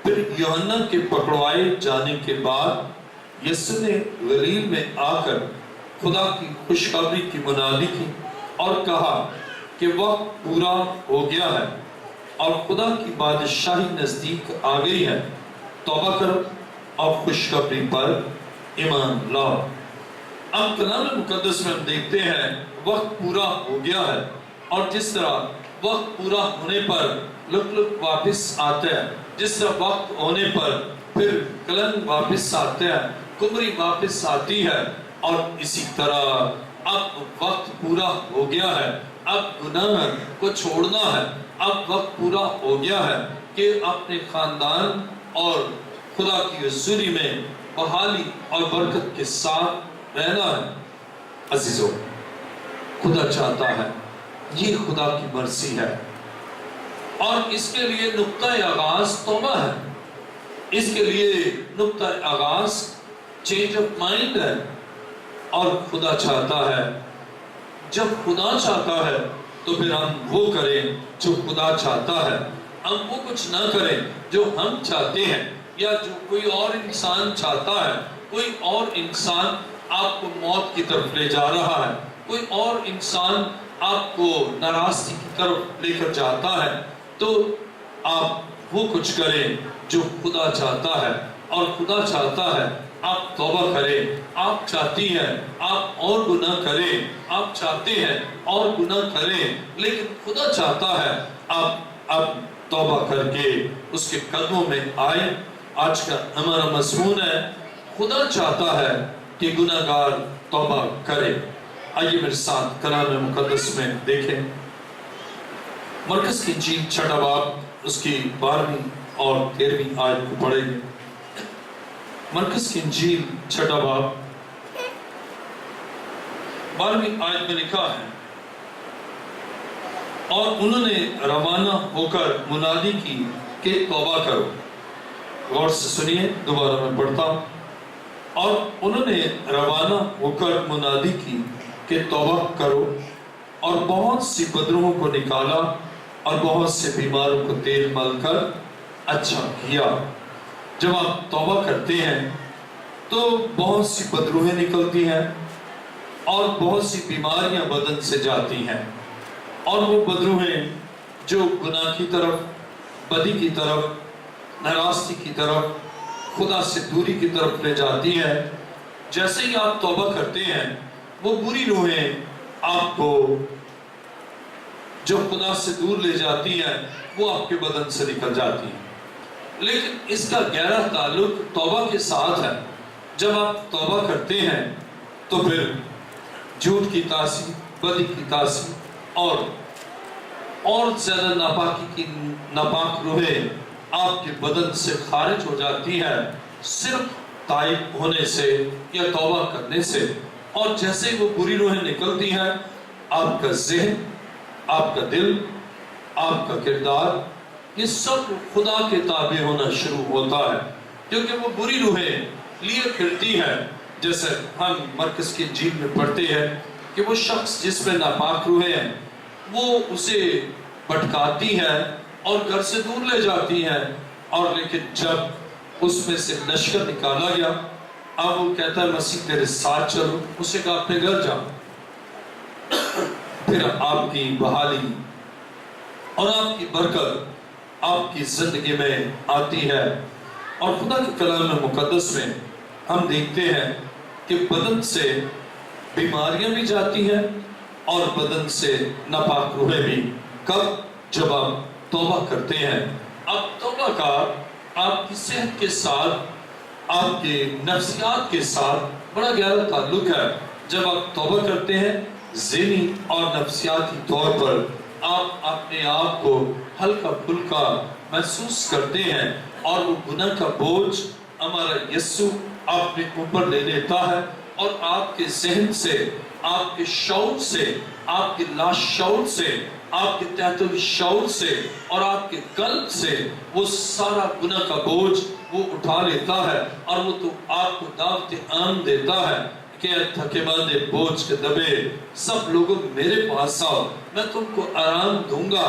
پھر یوحنا کے پکڑوائے جانے کے بعد یسوع نے گلیل میں آ کر خدا کی خوشخبری کی منادی کی اور کہا کہ وقت پورا ہو گیا ہے اور خدا کی بادشاہی نزدیک آ گئی ہے، توبہ کرو اور خوشخبری پر ایمان لاؤ۔ اب کلام مقدس میں ہم دیکھتے ہیں وقت پورا ہو گیا ہے، اور جس طرح وقت پورا ہونے پر لک واپس آتا ہے، جس طرح وقت ہونے پر پھر کلن واپس آتا ہے، کمری واپس آتی ہے، اور اسی طرح اب وقت پورا ہو گیا ہے، اب گناہ کو چھوڑنا ہے، اب وقت پورا ہو گیا ہے کہ اپنے خاندان اور خدا کی حضوری میں بحالی اور برکت کے ساتھ رہنا ہے۔ عزیزو، خدا چاہتا ہے، یہ خدا کی مرضی ہے، اور اس کے لیے نقطہ آغاز توبہ ہے، اس کے لیے نقطہ آغاز چینج آف مائنڈ ہے۔ اور خدا چاہتا ہے، جب خدا چاہتا ہے تو پھر ہم وہ کریں جو خدا چاہتا ہے، ہم وہ کچھ نہ کریں جو ہم چاہتے ہیں یا جو کوئی اور انسان چاہتا ہے۔ کوئی اور انسان آپ کو موت کی طرف لے جا رہا ہے، کوئی اور انسان آپ کو ناراستی کی طرف لے کر جاتا ہے، تو آپ وہ کچھ کریں جو خدا چاہتا ہے۔ اور خدا چاہتا ہے آپ توبہ کریں، آپ چاہتی ہیں آپ اور گناہ کریں، آپ چاہتے ہیں اور گناہ کریں، لیکن خدا چاہتا ہے آپ اب توبہ کر کے اس کے قدموں میں آئیں۔ آج کا ہمارا مضمون ہے، خدا چاہتا ہے کہ گناہگار توبہ کرے۔ آئیے میرے ساتھ کلام مقدس میں دیکھیں، مرکز کی انجیل 6 باب اس کی 12ویں اور 13ویں آیت کو پڑھیں گے۔ مرکز کی انجیل 6 باب 12ویں آیت میں لکھا ہے، اور انہوں نے روانہ ہو کر منادی کی کہ توبہ کرو۔ غور سے سنیے، دوبارہ میں پڑھتا ہوں۔ اور انہوں نے روانہ ہو کر منادی کی کہ توبہ کرو اور بہت سی بدروہوں کو نکالا اور بہت سے بیماروں کو تیل مل کر اچھا کیا۔ جب آپ توبہ کرتے ہیں تو بہت سی بدروہیں نکلتی ہیں اور بہت سی بیماریاں بدن سے جاتی ہیں، اور وہ بدروہیں جو گناہ کی طرف، بدی کی طرف، ناراستی کی طرف، خدا سے دوری کی طرف لے جاتی ہیں، جیسے ہی آپ توبہ کرتے ہیں وہ بری روحیں آپ کو جو خدا سے دور لے جاتی ہیں وہ آپ کے بدن سے نکل جاتی ہیں۔ لیکن اس کا گہرا تعلق توبہ کے ساتھ ہے۔ جب آپ توبہ کرتے ہیں تو پھر جھوٹ کی تاثیر، بدی کی تاثیر اور زیادہ ناپاکی کی ناپاک روحیں آپ کے بدن سے خارج ہو جاتی ہیں، صرف تائب ہونے سے یا توبہ کرنے سے۔ اور جیسے وہ بری روحیں نکلتی ہیں، آپ کا ذہن، آپ کا دل، آپ کا کردار، یہ سب خدا کے تابع ہونا شروع ہوتا ہے، کیونکہ وہ بری روحیں لیے پھرتی ہیں۔ جیسے ہم مرکز کی انجیل میں پڑھتے ہیں کہ وہ شخص جس میں ناپاک روحیں ہیں وہ اسے بھٹکاتی ہیں اور گھر سے دور لے جاتی ہیں، اور لیکن جب اس میں سے لشکر نکالا گیا، اب وہ کہتا ہے مسیح تیرے ساتھ چلو، اسے کہا اپنے گھر جاؤ۔ پھر آپ کی بحالی اور آپ کی برکت آپ کی زندگی میں آتی ہے۔ اور خدا کے کلام مقدس میں ہم دیکھتے ہیں کہ بدن سے بیماریاں بھی جاتی ہیں اور بدن سے ناپاک روحیں بھی۔ کب؟ جب آپ توبہ کرتے ہیں۔ اب توبہ کا آپ کی صحت کے ساتھ، آپ کے نفسیات کے ساتھ بڑا گہرا تعلق ہے۔ جب آپ توبہ کرتے ہیں ذہنی اور نفسیاتی طور پر آپ اپنے آپ کو ہلکا پھلکا محسوس کرتے ہیں، اور وہ گناہ کا بوجھ ہمارا یسوع اپنے اوپر لے لیتا ہے، اور آپ کے ذہن سے، آپ کے شعور سے، آپ کے لاشعور سے، آپ کے تحت الشعور سے اور آپ کے قلب سے وہ سارا گناہ کا بوجھ وہ اٹھا لیتا ہے، اور وہ تو آپ کو دعوت عام دیتا ہے کہ تھکے ماندے بوجھ کے دبے سب لوگوں میرے پاس آؤ، میں تم کو آرام دوں گا۔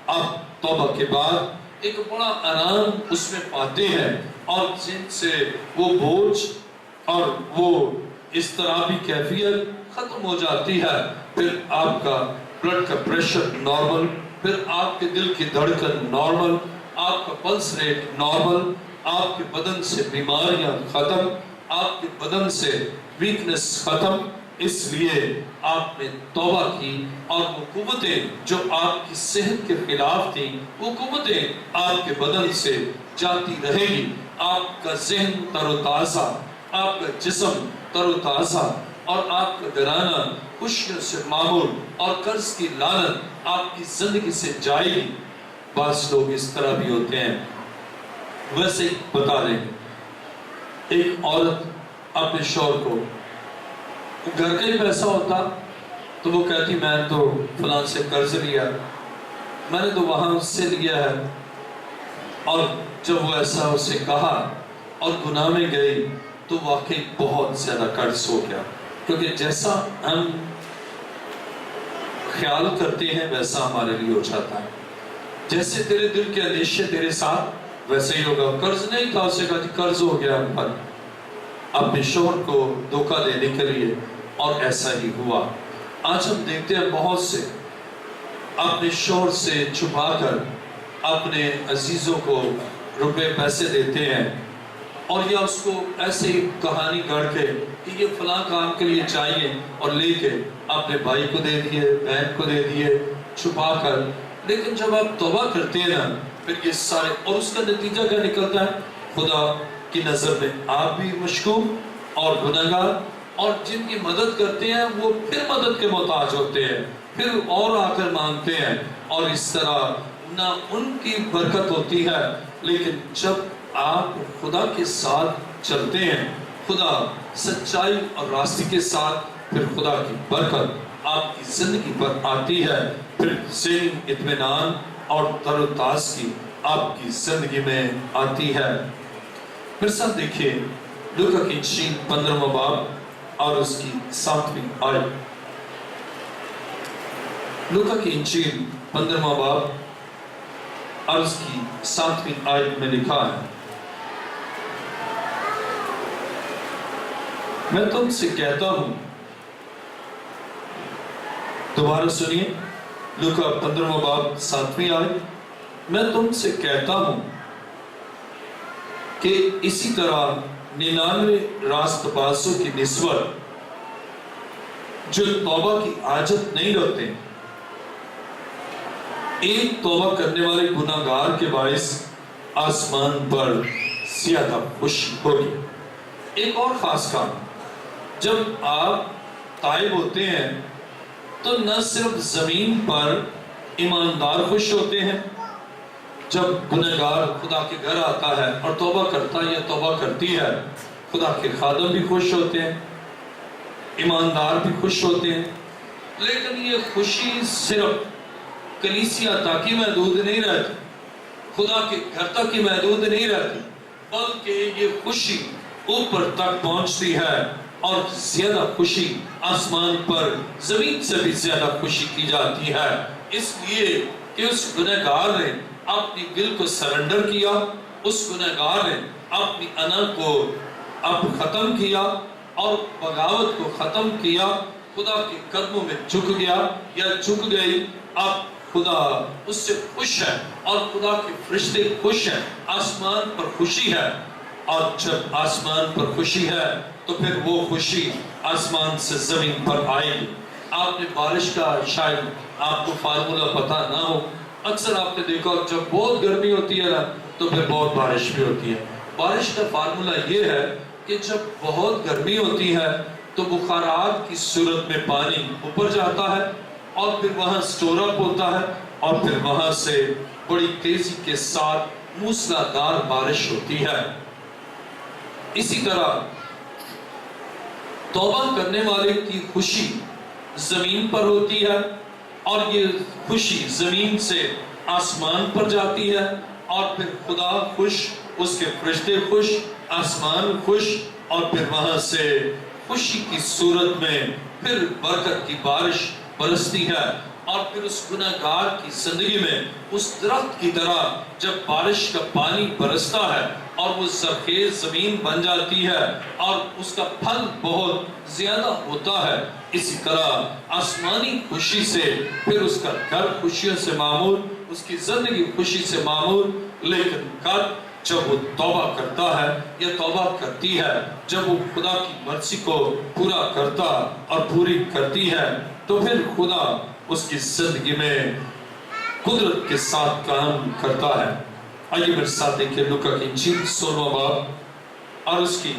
آپ توبہ کے بعد ایک بڑا آرام اس میں پاتے ہیں، اور جن سے وہ بوجھ اور وہ اس طرح بھی کیفیت ختم ہو جاتی ہے۔ پھر آپ کا بلڈ کا پریشر نارمل، پھر آپ کے دل کی دھڑکن نارمل، آپ کا پلس ریٹ نارمل، آپ کے بدن سے بیماریاں ختم، آپ کے بدن سے ویکنس ختم، اس لیے آپ نے توبہ کی، اور وہ قوتیں جو آپ کی صحت کے خلاف تھیں وہ قوتیں آپ کے بدن سے جاتی رہے گی۔ آپ کا ذہن تر و تازہ، آپ کا جسم تر و تازہ، اور آپ کا گھرانہ خوشیوں سے معمول، اور قرض کی لعنت آپ کی زندگی سے جائے گی۔ بعض لوگ اس طرح بھی ہوتے ہیں، ویسے ہی بتا دیں، ایک عورت اپنے شوہر کو گھر کا ہی پیسہ ہوتا تو وہ کہتی میں نے تو فلان سے قرض لیا، میں نے تو وہاں اس سے لیا ہے، اور جب وہ ایسا اسے کہا اور گناہ میں گئی تو واقعی بہت زیادہ قرض ہو گیا، کیونکہ جیسا ہم خیال کرتے ہیں ویسا ہمارے لیے ہو جاتا ہے۔ جیسے تیرے دل کے اندیشے تیرے ساتھ ویسے ہی ہوگا۔ قرض نہیں تھا، اسے کہا قرض ہو گیا ہم پر، اپنے شوہر کو دھوکہ دینے کے لیے، اور ایسا ہی ہوا۔ آج ہم دیکھتے ہیں بہت سے اپنے شوہر سے چھپا کر اپنے عزیزوں کو روپے پیسے دیتے ہیں، اور یا اس کو ایسے ہی کہانی گڑھ کے کہ یہ فلاں کام کے لیے چاہیے، اور لے کے اپنے بھائی کو دے دیے، بہن کو دے دیے چھپا کر۔ لیکن جب آپ توبہ کرتے ہیں نا، پھر یہ سارے، اور اس کا نتیجہ کیا نکلتا ہے؟ خدا کی نظر میں آپ بھی مشکوک اور گناہگار، اور جن کی مدد کرتے ہیں وہ پھر مدد کے محتاج ہوتے ہیں، پھر اور آ کر مانگتے ہیں، اور اس طرح نہ ان کی برکت ہوتی ہے۔ لیکن جب آپ خدا کے ساتھ چلتے ہیں، خدا سچائی اور راستے کے ساتھ، پھر خدا کی برکت آپ کی زندگی پر آتی ہے، پھر ذہن اطمینان اور تر و تازگی آپ کی زندگی میں آتی ہے۔ پھر ساتھ دیکھیے لوکا کی انجیل 15واں باب اور اس کی 7ویں آیت۔ لوکا کی انجیل 15واں باب اور اس کی 7ویں آیت میں لکھا ہے، میں تم سے کہتا ہوں، دوبارہ سنیے، لوکا 15واں باب 7ویں آیت، میں تم سے کہتا ہوں کہ اسی طرح 99 راست بازوں کی نسبت جو توبہ کی عادت نہیں رکھتے، ایک توبہ کرنے والے گناہگار کے باعث آسمان پر زیادہ خوشی ہوگی۔ ایک اور خاص کام، جب آپ تائب ہوتے ہیں تو نہ صرف زمین پر ایماندار خوش ہوتے ہیں، جب گنہگار خدا کے گھر آتا ہے اور توبہ کرتا ہے یا توبہ کرتی ہے، خدا کے خادم بھی خوش ہوتے ہیں، ایماندار بھی خوش ہوتے ہیں، لیکن یہ خوشی صرف کلیسیا تک ہی محدود نہیں رہتی، خدا کے گھر تک ہی محدود نہیں رہتی، بلکہ یہ خوشی اوپر تک پہنچتی ہے، اور زیادہ خوشی آسمان پر زمین سے بھی زیادہ خوشی کی جاتی ہے، اس لیے کہ اس گنہگار نے اپنی دل کو سرنڈر کیا، اس گنہگار نے اپنی انا کو اب ختم کیا اور بغاوت کو ختم کیا، خدا کے قدموں میں جھک گیا یا جھک گئی، اب خدا اس سے خوش ہے اور خدا کے فرشتے خوش ہیں، آسمان پر خوشی ہے، اور جب آسمان پر خوشی ہے تو پھر وہ خوشی آسمان سے زمین پر آئے گی۔ آپ نے بارش کا شاید آپ کو فارمولہ پتہ نہ ہو، اکثر آپ نے دیکھا جب بہت گرمی ہوتی ہے نا تو پھر بہت بارش بھی ہوتی ہے۔ بارش کا فارمولہ یہ ہے کہ جب بہت گرمی ہوتی ہے تو بخارات کی صورت میں پانی اوپر جاتا ہے اور پھر وہاں سٹور اپ ہوتا ہے اور پھر وہاں سے بڑی تیزی کے ساتھ موسلادھار بارش ہوتی ہے۔ اسی طرح توبہ کرنے والے کی خوشی زمین پر ہوتی ہے اور یہ خوشی زمین سے آسمان پر جاتی ہے اور پھر خدا خوش، اس کے فرشتے خوش، آسمان خوش، اور پھر وہاں سے خوشی کی صورت میں پھر برکت کی بارش برستی ہے، اور پھر اس گنہگار کی زندگی میں اس درخت کی طرح جب بارش کا پانی برستا ہے اور وہ زرخیز زمین بن جاتی ہے اور اس کا پھل بہت زیادہ ہوتا ہے، اسی طرح آسمانی خوشی سے پھر اس کا گھر خوشیوں سے معمور، اس کی زندگی خوشی سے معمور، لیکن جب وہ توبہ کرتا ہے یا توبہ کرتی ہے، جب وہ خدا کی مرضی کو پورا کرتا اور پوری کرتی ہے، تو پھر خدا اس کی زندگی میں قدرت کے ساتھ کام کرتا ہے۔ آئیے میرے ساتھ دیکھیں لوکا کی انجیل 16واں باب اور اس کی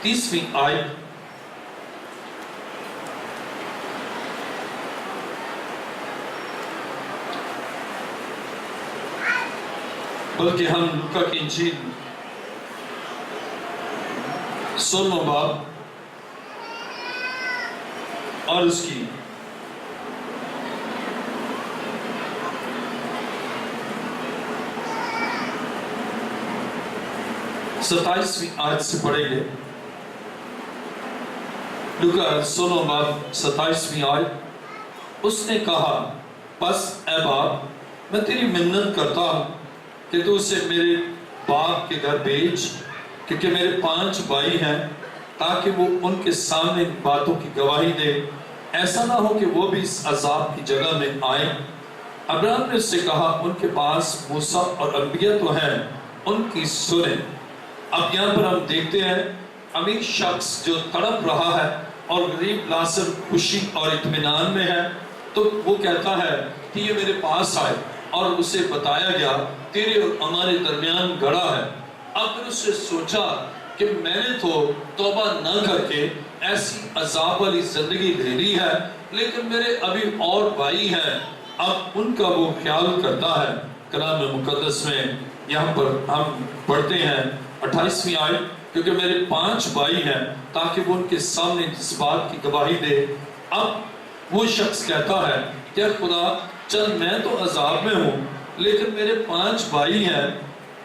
30ویں آیت۔ بلکہ ہم لوکا کی انجیل 16واں باب اور اس کی 27ویں آیت سے پڑھیں گے۔ لوکا 16واں باب 27ویں آیت۔ اس نے کہا، پس اے باپ، میں تیری منت کرتا ہوں کہ تو اسے میرے باپ کے گھر بھیج، کیونکہ میرے 5 بھائی ہیں، تاکہ وہ ان کے سامنے باتوں کی گواہی دے، ایسا نہ ہو کہ وہ بھی اس عذاب کی جگہ میں آئیں۔ ابراہیم نے اس سے کہا، ان کے پاس موسیٰ اور انبیاء تو ہیں، ان کی سنیں۔ اب یہاں پر ہم دیکھتے ہیں امیر شخص جو تڑپ رہا ہے اور غریب لازر خوشی اور اطمینان میں ہے، تو وہ کہتا ہے کہ یہ میرے پاس آئے، اور اسے بتایا گیا تیرے اور ہمارے درمیان گڑھا ہے۔ اب پھر اس سے سوچا کہ میں نے تو توبہ نہ کر کے ایسی عذاب والی زندگی لے لی ہے، لیکن میرے ابھی اور بھائی ہیں، اب ان کا وہ خیال کرتا ہے۔ کلام مقدس میں یہاں پر ہم پڑھتے ہیں 28ویں آیت، کیونکہ میرے 5 بھائی ہیں، تاکہ وہ ان کے سامنے اس بات کی گواہی دے۔ اب وہ شخص کہتا ہے کہ خدا چل میں تو عذاب میں ہوں، لیکن میرے 5 بھائی ہیں،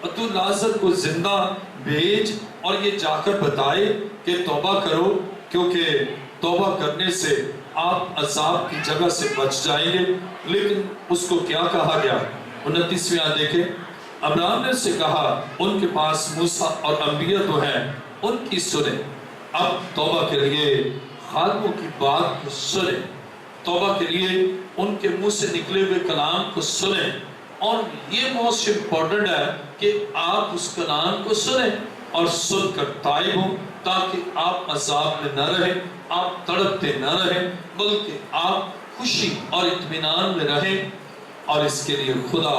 اور تو لازر کو زندہ بھیج اور یہ جا کر بتائے کہ توبہ کرو، کیونکہ توبہ کرنے سے آپ عذاب کی جگہ سے بچ جائیں گے۔ لیکن اس کو کیا کہا گیا؟ 29ویں آیت دیکھیں، ابراہیم نے اس سے کہا ان کے پاس موسیٰ اور انبیاء تو ہیں، ان کی سنیں، اب توبہ کے لیے خادموں کی بات کو سنیں، توبہ کے لیے ان کے منہ سے نکلے ہوئے کلام کو سنیں۔ اور یہ موسٹ امپورٹنٹ ہے کہ آپ اس کلام کو سنیں اور سن کر تائب ہوں، تاکہ آپ عذاب میں نہ رہیں، آپ تڑپتے نہ رہیں، بلکہ آپ خوشی اور اطمینان میں رہیں۔ اور اس کے لیے خدا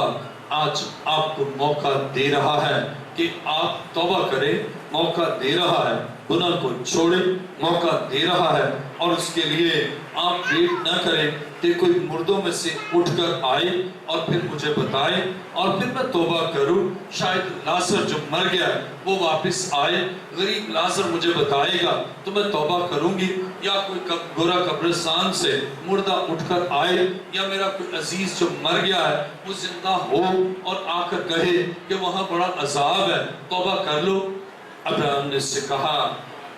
آج آپ کو موقع دے رہا ہے کہ آپ توبہ کریں، موقع دے رہا ہے گناہ کو چھوڑیں، موقع دے رہا ہے۔ اور اس کے لیے آپ ویٹ نہ کریں کہ کوئی مردوں میں سے اٹھ کر آئے اور پھر مجھے بتائے اور پھر میں توبہ کروں۔ شاید لازر جو مر گیا وہ واپس آئے، غریب لازر مجھے بتائے گا تو میں توبہ کروں گی، یا کوئی گورا قبرستان سے مردہ اٹھ کر آئے، یا میرا کوئی عزیز جو مر گیا ہے وہ زندہ ہو اور آ کر کہے کہ وہاں بڑا عذاب ہے، توبہ کر لو۔ ابراہیم نے اس سے کہا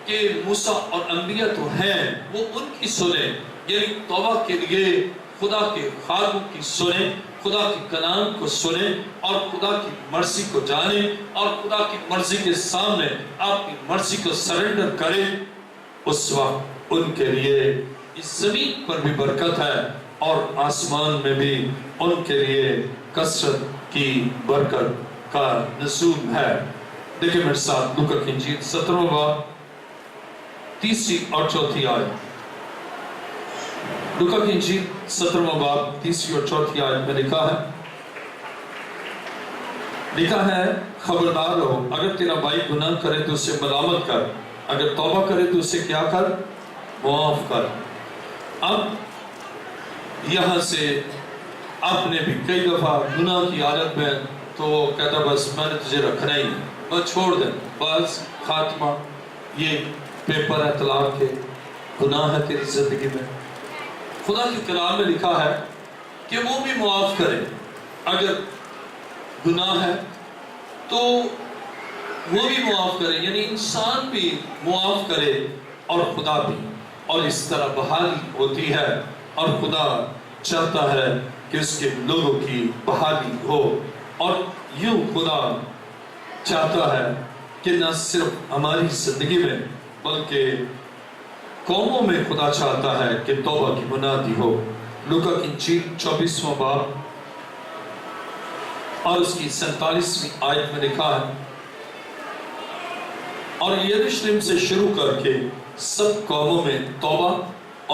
کہ موسیٰ اور انبیاء تو ہیں، وہ ان کی سنیں، یعنی توبہ کے لیے خدا کے خادموں کی سنیں، خدا کی کلام کو سنیں اور خدا کی مرضی کو جانیں، اور خدا کی مرضی کے سامنے آپ کی مرضی کو سرنڈر کریں۔ اس وقت ان کے لیے اس زمین پر بھی برکت ہے اور آسمان میں بھی ان کے لیے کثرت کی برکت کا نزول ہے۔ دیکھیں میرے ساتھ لوکا کی انجیل 17واں باب 3 اور 4 آیت۔ لوکا کی انجیل 17واں باب 3 اور 4 آیت میں لکھا ہے خبردار رہو، اگر تیرا بھائی گناہ کرے تو اسے ملامت کر، اگر توبہ کرے تو اسے کیا کر؟ معاف کر۔ اب یہاں سے آپ نے بھی کئی دفعہ گناہ کی حالت میں تو وہ کہتا بس میں نے تجھے رکھنا ہی نہیں، بس چھوڑ دیں، بس خاتمہ، یہ پیپر ہے طلاق کے، گناہ ہے تیری زندگی میں۔ خدا کے کلام میں لکھا ہے کہ وہ بھی معاف کرے، اگر گناہ ہے تو وہ بھی معاف کرے، یعنی انسان بھی معاف کرے اور خدا بھی، اور اس طرح بحالی ہوتی ہے، اور خدا چاہتا ہے کہ اس کے لوگوں کی بحالی ہو۔ اور یوں خدا چاہتا ہے کہ نہ صرف ہماری زندگی میں بلکہ قوموں میں خدا چاہتا ہے کہ توبہ کی بنیادی ہو۔ لوکا کی انجیل 24واں باب اور اس کی 47ویں آیت میں لکھا ہے، اور یروشلم سے شروع کر کے سب قوموں میں توبہ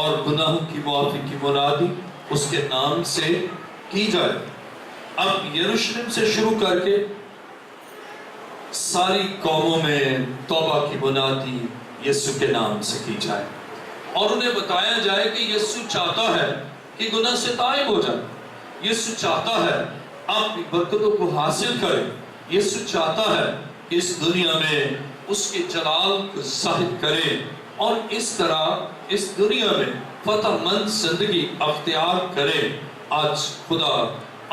اور گناہوں کی معافی کی منادی اس کے نام سے کی جائے۔ اب یروشلم سے شروع کر کے ساری قوموں میں توبہ کی منادی یسوع کے نام سے کی جائے، اور انہیں بتایا جائے کہ یسوع چاہتا ہے کہ گناہ سے تائب ہو جائے، یسوع چاہتا ہے آپ کی برکتوں کو حاصل کریں، یسوع چاہتا ہے کہ اس دنیا میں اس کے جلال کو ظاہر کریں، اور اس طرح اس دنیا میں فتح مند زندگی اختیار کریں۔ آج خدا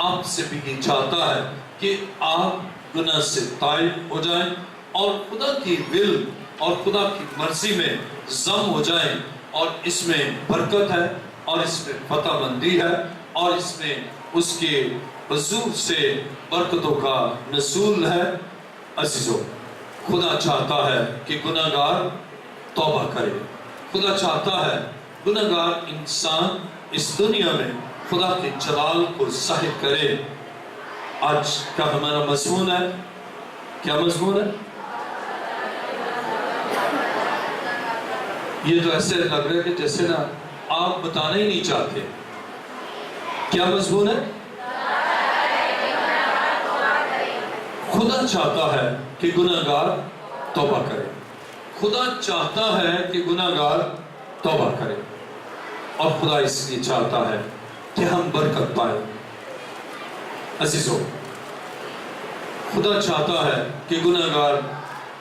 آپ سے بھی یہ چاہتا ہے کہ آپ گناہ سے تائب ہو جائیں اور خدا کی ول اور خدا کی مرضی میں ضم ہو جائیں، اور اس میں برکت ہے، اور اس میں فتح مندی ہے، اور اس میں اس کے حضور سے برکتوں کا نزول ہے۔ عزیزو، خدا چاہتا ہے کہ گناہگار توبہ کرے، خدا چاہتا ہے گناہگار انسان اس دنیا میں خدا کے جلال کو ظاہر کرے۔ آج کا ہمارا مضمون ہے، کیا مضمون ہے؟ یہ تو ایسے لگ رہا ہے کہ جیسے نا آپ بتانا ہی نہیں چاہتے۔ کیا مضمون ہے؟ خدا چاہتا ہے کہ گناہگار توبہ کرے، خدا چاہتا ہے کہ گناہگار توبہ کرے، اور خدا اس لیے چاہتا ہے کہ ہم برکت پائیں۔ عزیزو، خدا چاہتا ہے کہ گناہگار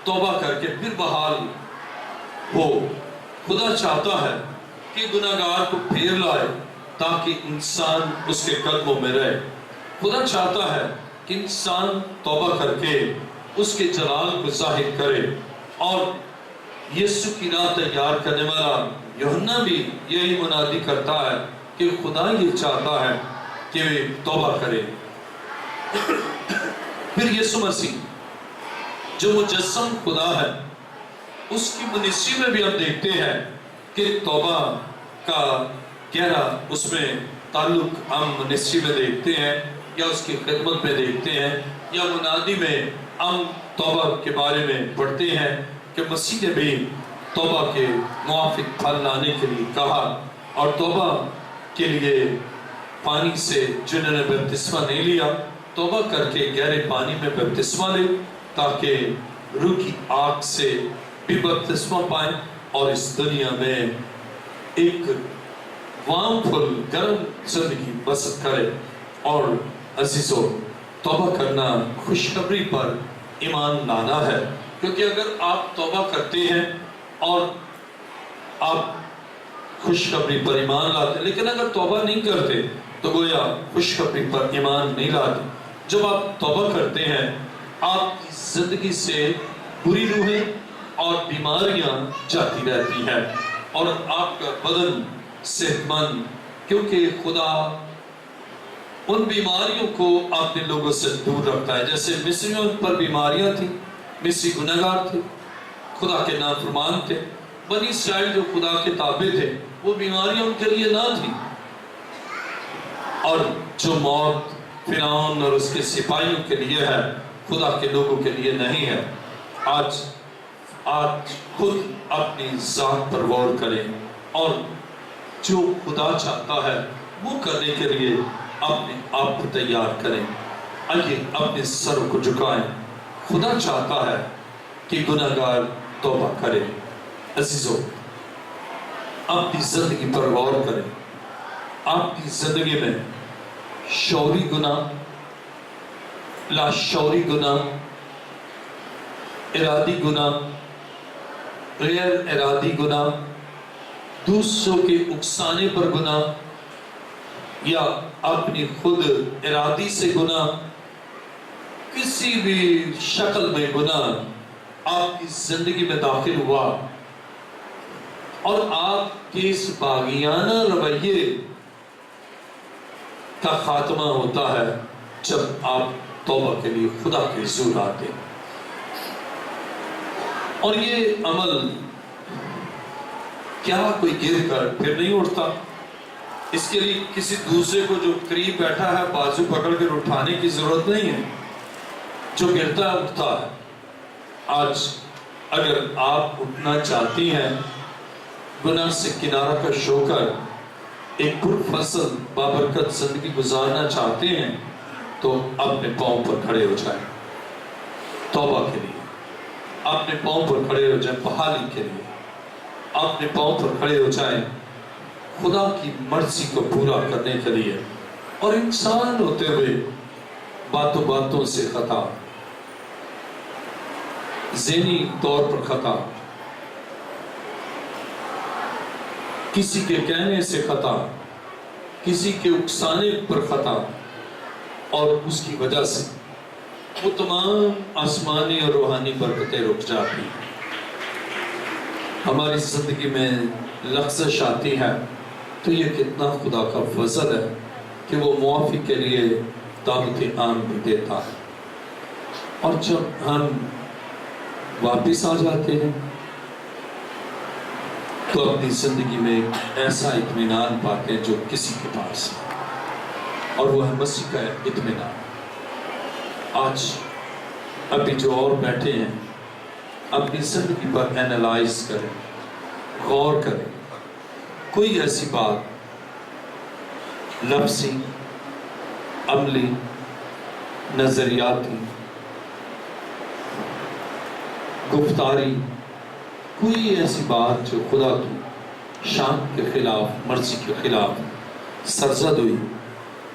توبہ کر کے پھر بحال ہو، خدا چاہتا ہے کہ گناہگار کو پھیر لائے تاکہ انسان اس کے قدموں میں رہے، خدا چاہتا ہے کہ انسان توبہ کر کے اس کے جلال کو ظاہر کرے، اور یسوع کی راہ تیار کرنے والا یوحنا بھی یہی منادی کرتا ہے کہ خدا یہ چاہتا ہے کہ توبہ کرے۔ پھر یسوع مسیح جو مجسم خدا ہے، اس کی منیسی میں بھی ہم دیکھتے ہیں کہ توبہ کا گہرا اس میں تعلق ہم منیسی میں دیکھتے ہیں، یا اس کی خدمت میں دیکھتے ہیں، یا منادی میں ہم توبہ کے بارے میں پڑھتے ہیں کہ مسیح نے بھی توبہ کے موافق پھل لانے کے لیے کہا، اور توبہ کے لیے پانی سے جنہوں نے بپتسمہ نہیں لیا، توبہ کر کے گہرے پانی میں بپتسمہ لے تاکہ روح کی آگ سے بھی بپتسمہ پائیں اور اس دنیا میں ایک وام پھل گرم زندگی بسر کرے۔ اور عزیزو، توبہ کرنا خوشخبری پر ایمان لانا ہے، کیونکہ اگر آپ توبہ کرتے ہیں اور آپ خوشخبری پر ایمان لاتے، لیکن اگر توبہ نہیں کرتے تو گویا خوشخبری پر ایمان نہیں لاتے۔ جب آپ توبہ کرتے ہیں، آپ کی زندگی سے بری روحیں اور بیماریاں جاتی رہتی ہیں، اور آپ کا بدن صحت مند، کیونکہ خدا ان بیماریوں کو اپنے لوگوں سے دور رکھتا ہے۔ جیسے مصریوں پر بیماریاں تھیں، مصری گنہگار تھے، خدا کے نافرمان تھے، بنی اسرائیل جو خدا کے تابع تھے، وہ بیماریاں ان کے لیے نہ تھیں، اور جو موت فرعون اور اس کے سپاہیوں کے لیے ہے، خدا کے لوگوں کے لیے نہیں ہے۔ آج خود اپنی ذات پر غور کریں اور جو خدا چاہتا ہے وہ کرنے کے لیے اپنے آپ کو تیار کریں۔ آئیے اپنے سر کو جھکائیں۔ خدا چاہتا ہے کہ گناہگار توبہ کرے۔ عزیزو، اپنی زندگی پر غور کریں۔ آپ کی زندگی میں شعوری گناہ، لاشعوری گناہ، ارادی گناہ، غیر ارادی گناہ، دوسروں کے اکسانے پر گناہ، یا اپنی خود ارادی سے گناہ، کسی بھی شکل میں گناہ آپ کی زندگی میں داخل ہوا، اور آپ کے اس باغیانہ رویے کا خاتمہ ہوتا ہے جب آپ توبہ کے لیے خدا کے حضور آتے ہیں۔ اور یہ عمل کیا کوئی گر کر پھر نہیں اٹھتا؟ اس کے لیے کسی دوسرے کو جو قریب بیٹھا ہے بازو پکڑ کر اٹھانے کی ضرورت نہیں ہے، جو گرتا ہے اٹھتا ہے۔ آج اگر آپ اٹھنا چاہتی ہیں، گناہ سے کنارہ کش ہو کر ایک پرفضل بابرکت زندگی گزارنا چاہتے ہیں، تو اپنے پاؤں پر کھڑے ہو جائیں توبہ کے لیے، اپنے پاؤں پر کھڑے ہو جائیں بحالی کے لیے، اپنے پاؤں پر کھڑے ہو جائیں خدا کی مرضی کو پورا کرنے کے لیے۔ اور انسان ہوتے ہوئے باتوں باتوں سے خطا، ذہنی طور پر خطا، کسی کے کہنے سے خطا، کسی کے اکسانے پر خطا، اور اس کی وجہ سے وہ تمام آسمانی اور روحانی برکتیں رک جاتی ہیں۔ ہماری زندگی میں لغزش آتی ہے تو یہ کتنا خدا کا فضل ہے کہ وہ معافی کے لیے دعوت عام بھی دیتا ہے۔ اور جب ہم واپس آ جاتے ہیں تو اپنی زندگی میں ایسا اطمینان پاتے ہیں جو کسی کے پاس ہے، اور وہ ہے مسیح کا اطمینان۔ آج ابھی جو اور بیٹھے ہیں، اپنی زندگی پر اینالائز کریں، غور کریں، کوئی ایسی بات لفظی، عملی، نظریاتی، گفتاری، کوئی ایسی بات جو خدا کی شان کے خلاف، مرضی کے خلاف سرزد ہوئی۔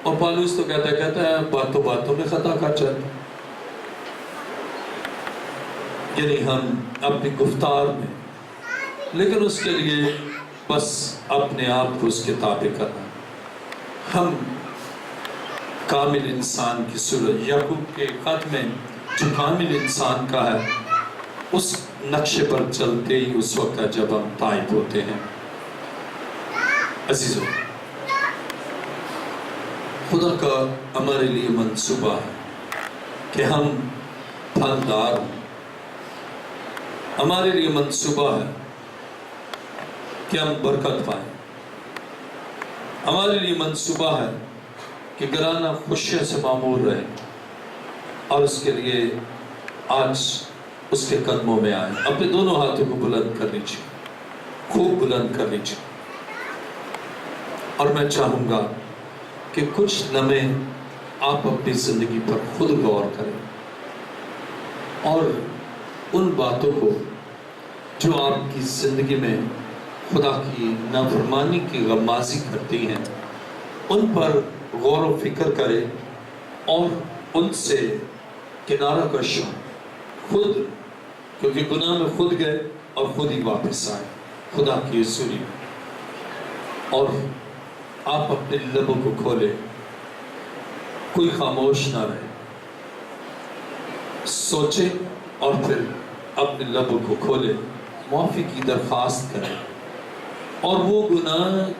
اور پالوس تو کہتا ہے باتوں باتوں میں خطا کر چلتے، یعنی ہم اپنی گفتار میں، لیکن اس کے لیے بس اپنے آپ کو اس کے تابع کرنا۔ ہم کامل انسان کی صورت، یعقوب کے خط میں جو کامل انسان کا ہے، اس نقشے پر چلتے ہی اس وقت ہے جب ہم تائب ہوتے ہیں۔ عزیزوں، خدا کا ہمارے لیے منصوبہ ہے کہ ہم پھلدار ہوں۔ ہمارے لیے منصوبہ ہے کہ ہم برکت پائیں۔ ہمارے لیے منصوبہ ہے کہ گھرانہ خوشیوں سے معمور رہے، اور اس کے لیے آج اس کے قدموں میں آئیں۔ اپنے دونوں ہاتھوں کو بلند کر لیجیے، خوب بلند کر لیجیے، اور میں چاہوں گا کہ کچھ لمحے آپ اپنی زندگی پر خود غور کریں، اور ان باتوں کو جو آپ کی زندگی میں خدا کی نافرمانی کی غمازی کرتی ہیں ان پر غور و فکر کریں، اور ان سے کنارہ کشو خود، کیونکہ گناہ میں خود گئے اور خود ہی واپس آئے خدا کی حضوری میں۔ اور آپ اپنے لبوں کو کھولیں، کوئی خاموش نہ رہے، سوچیں اور پھر اپنے لبوں کو کھولیں، معافی کی درخواست کریں، اور وہ گناہ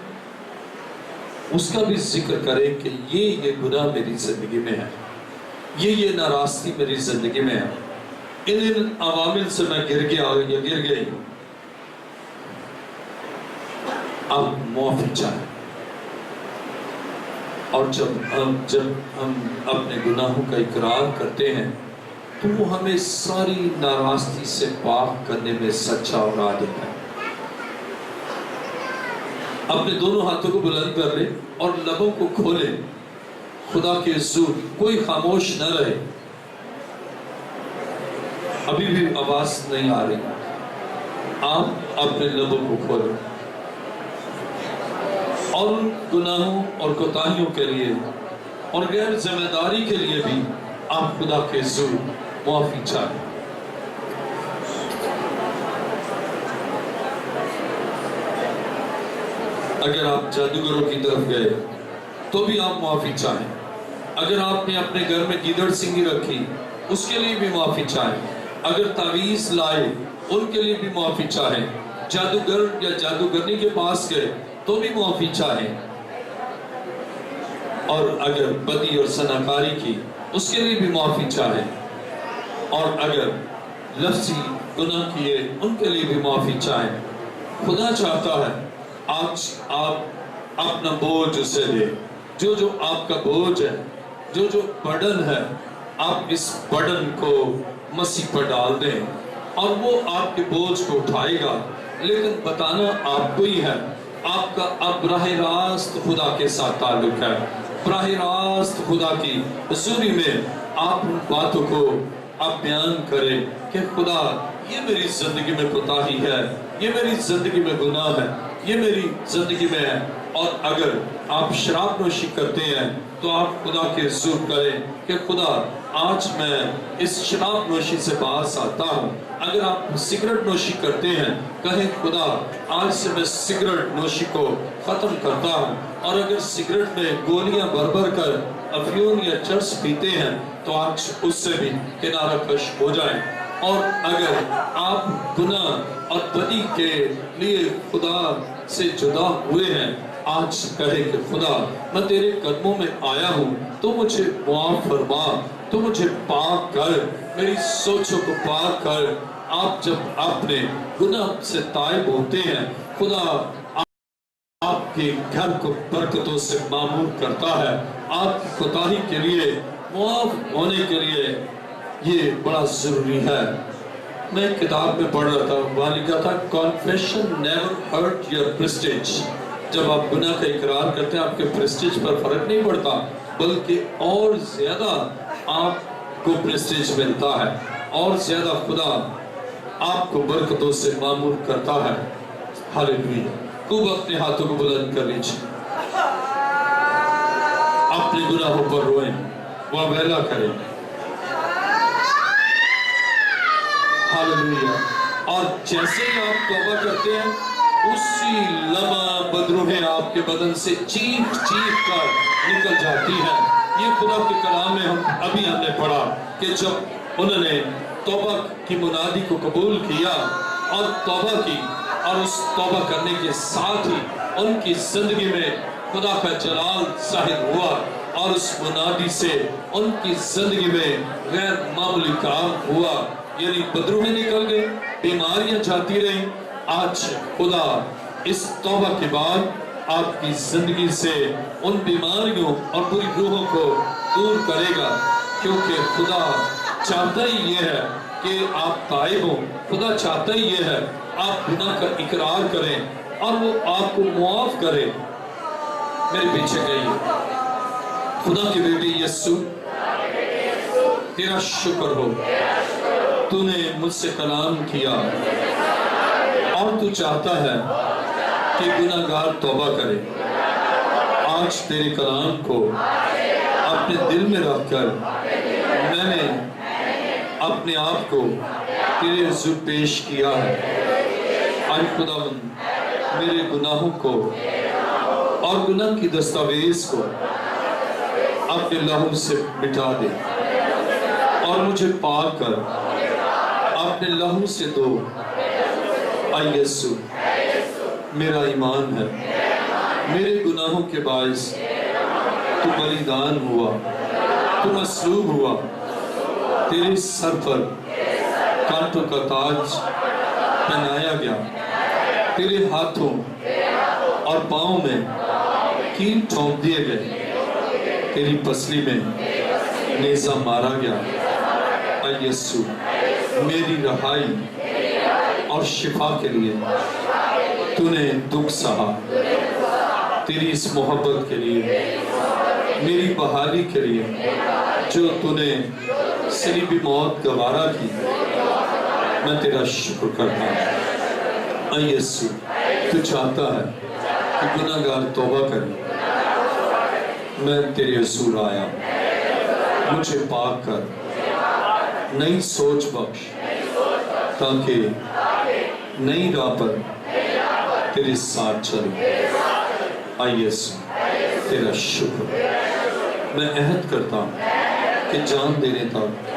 اس کا بھی ذکر کریں کہ یہ گناہ میری زندگی میں ہے، یہ ناراستی میری زندگی میں ہے، ان عوامل سے میں گر گیا یا گر گئی۔ اب معافی چاہیں، اور جب ہم اپنے گناہوں کا اقرار کرتے ہیں تو وہ ہمیں ساری ناراستی سے پاک کرنے میں سچا اور عادل ہے۔ اپنے دونوں ہاتھوں کو بلند کر لیں اور لبوں کو کھولیں، خدا کے حضور، کوئی خاموش نہ رہے۔ ابھی بھی آواز نہیں آ رہی، آپ اپنے لبوں کو کھولیں، اور ان گناہوں اور کوتاہیوں کے لیے اور غیر ذمہ داری کے لیے بھی آپ خدا کے حضور معافی چاہیں۔ اگر آپ جادوگروں کی طرف گئے تو بھی آپ معافی چاہیں، اگر آپ نے اپنے گھر میں گیدڑ سنگی رکھی اس کے لیے بھی معافی چاہیں، اگر تعویذ لائے ان کے لیے بھی معافی چاہیں، جادوگر یا جادوگرنی کے پاس گئے تو بھی معافی چاہیں، اور اگر بدی اور زناکاری کی اس کے لیے بھی معافی چاہیں، اور اگر لفظی گناہ کیے ان کے لیے بھی معافی چاہیں۔ خدا چاہتا ہے آج آپ اپنا بوجھ اسے دیں، جو آپ کا بوجھ ہے، جو برڈن ہے، آپ اس برڈن کو مسیح پر ڈال دیں، اور وہ آپ کے بوجھ کو اٹھائے گا۔ لیکن بتانا آپ کو ہی ہے، آپ کا اب براہ راست خدا کے ساتھ تعلق ہے، براہ راست خدا کی حضوری میں آپ ان باتوں کو آپ بیان کریں کہ خدا یہ میری زندگی میں کوتاہی ہے، یہ میری زندگی میں گناہ ہے، یہ میری زندگی میں ہے۔ اور اگر آپ شراب نوشی کرتے ہیں تو آپ خدا کے حضور کریں کہ خدا آج میں اس شراب نوشی سے باز آتا ہوں۔ اگر آپ سگریٹ نوشی کرتے ہیں کہیں خدا آج سے میں سگریٹ نوشی کو ختم کرتا ہوں۔ اور اگر سگریٹ میں گولیاں بھر کر افیون یا چرس پیتے ہیں تو آج اس سے بھی کنارہ کش ہو جائیں۔ اور اگر آپ گناہ اور بدی کے لیے خدا سے جدا ہوئے ہیں، آج کہے کہ خدا میں تیرے قدموں میں آیا ہوں، تو مجھے معاف فرما، تو مجھے پاک کر، میری سوچوں کو پاک کر۔ آپ جب اپنے گناہ سے تائب ہوتے ہیں، خدا آپ کے گھر کو برکتوں سے معمور کرتا ہے۔ آپ کی کوتاہی کے لیے معاف ہونے کے لیے یہ بڑا ضروری ہے۔ میں ایک کتاب میں پڑھ رہا تھا، وہاں لکھا تھا confession never hurt your prestige۔ جب آپ گناہ کا اقرار کرتے ہیں آپ کے پریسٹیج پر فرق نہیں پڑتا، بلکہ اور زیادہ آپ کو پریسٹیج ملتا ہے، اور زیادہ خدا آپ کو برکتوں سے معمور کرتا ہے۔ ہاللیلویہ۔ خوب اپنے ہاتھوں کو بلند کر لیجیے، اپنے گناہوں پر روئیں، واویلا کریں۔ ہاللیلویہ۔ اور جیسے ہی آپ توبہ کرتے ہیں اسی لمحہ بدروہیں آپ کے بدن سے چیخ کر نکل جاتی ہیں۔ یہ خدا کے کلام میں ہم نے پڑھا کہ جب انہوں نے توبہ کی منادی کو قبول کیا اور توبہ کی اور اس توبہ کرنے کے ساتھ ہی ان کی زندگی میں خدا کا جلال ظاہر ہوا، اور اس منادی سے ان کی زندگی میں غیر معمولی کام ہوا، یعنی بدروہیں نکل گئے، بیماریاں جاتی رہیں۔ آج خدا اس توبہ کے بعد آپ کی زندگی سے ان بیماریوں اور بری روحوں کو دور کرے گا، کیونکہ خدا چاہتا ہی یہ ہے کہ آپ تائب ہوں۔ خدا چاہتا ہی یہ ہے آپ گناہ کا اقرار کریں اور وہ آپ کو معاف کرے۔ میرے پیچھے گئی خدا کے بیٹے یسوع، تیرا شکر ہو، تو نے مجھ سے کلام کیا اور تو چاہتا ہے کہ گناہگار توبہ کرے۔ آج تیرے کلام کو اپنے دل میں رکھ کر میں نے اپنے آپ کو تیرے حضور پیش کیا ہے۔ آج خداوند میرے گناہوں کو اور گناہ کی دستاویز کو اپنے لہو سے مٹا دے اور مجھے پاک کر اپنے لہو سے دھو۔ اے یسوع، میرا ایمان ہے میرے گناہوں کے باعث تو بلیدان ہوا، تو مصلوب ہوا، تیرے سر پر کانٹوں کا تاج پہنایا گیا، تیرے ہاتھوں اور پاؤں میں کیل ٹھونک دیے گئے، تیری پسلی میں نیزہ مارا گیا۔ اے یسوع، میری رہائی اور شفا کے لیے تو نے دکھ سہا، تیری اس محبت کے لیے، میری بحالی کے لیے جو تو نے صلیبی موت گوارا کی، میں تیرا شکر کرتا ہوں۔ اے یسوع، تو چاہتا ہے کہ گناہگار توبہ کرے، میں تیرے حضور آیا، مجھے پاک کر، نئی سوچ بخش، تاکہ نئی راہ پر تیرے ساتھ چلوں۔ اے یسوع، تیرا شکر، میں عہد کرتا ہوں کہ جان دینے تک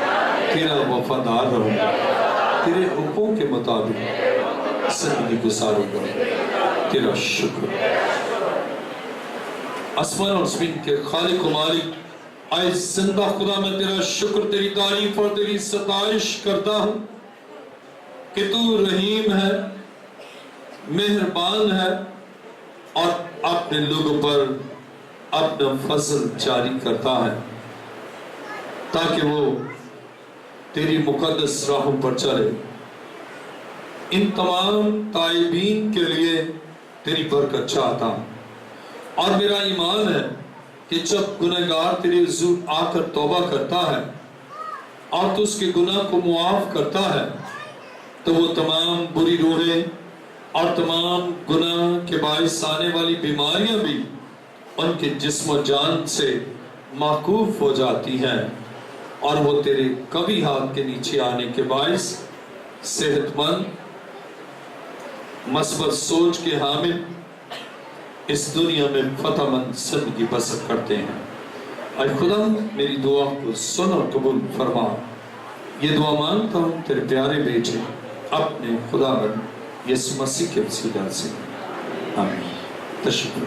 تیرا وفادار رہوں گا، تیرے حکموں کے مطابق زندگی گزاروں گا۔ تیرا شکر۔ آسمان اور زمین کے خالق و مالک، اے زندہ خدا، میں تیرا شکر، تیری تعریف اور تیری ستائش کرتا ہوں کہ تو رحیم ہے، مہربان ہے، اور اپنے لوگوں پر اپنا فضل جاری کرتا ہے تاکہ وہ تیری مقدس راہوں پر چلے۔ ان تمام تائبین کے لیے تیری برکت چاہتا ہوں، اور میرا ایمان ہے کہ جب گنہگار تیرے حضور آ کر توبہ کرتا ہے اور تو اس کے گناہ کو معاف کرتا ہے، تو وہ تمام بری روحیں اور تمام گناہ کے باعث آنے والی بیماریاں بھی ان کے جسم و جان سے معکوف ہو جاتی ہیں، اور وہ تیرے قوی ہاتھ کے نیچے آنے کے باعث صحت مند، مثبت سوچ کے حامل اس دنیا میں فتح مند زندگی بسر کرتے ہیں۔ اے خدا، میری دعا کو سن اور قبول فرما۔ یہ دعا مانگتا ہوں تیرے پیارے بیٹے اپنے خداوند یسوع مسیح کے وسیلہ سے، آمین۔ تشکر۔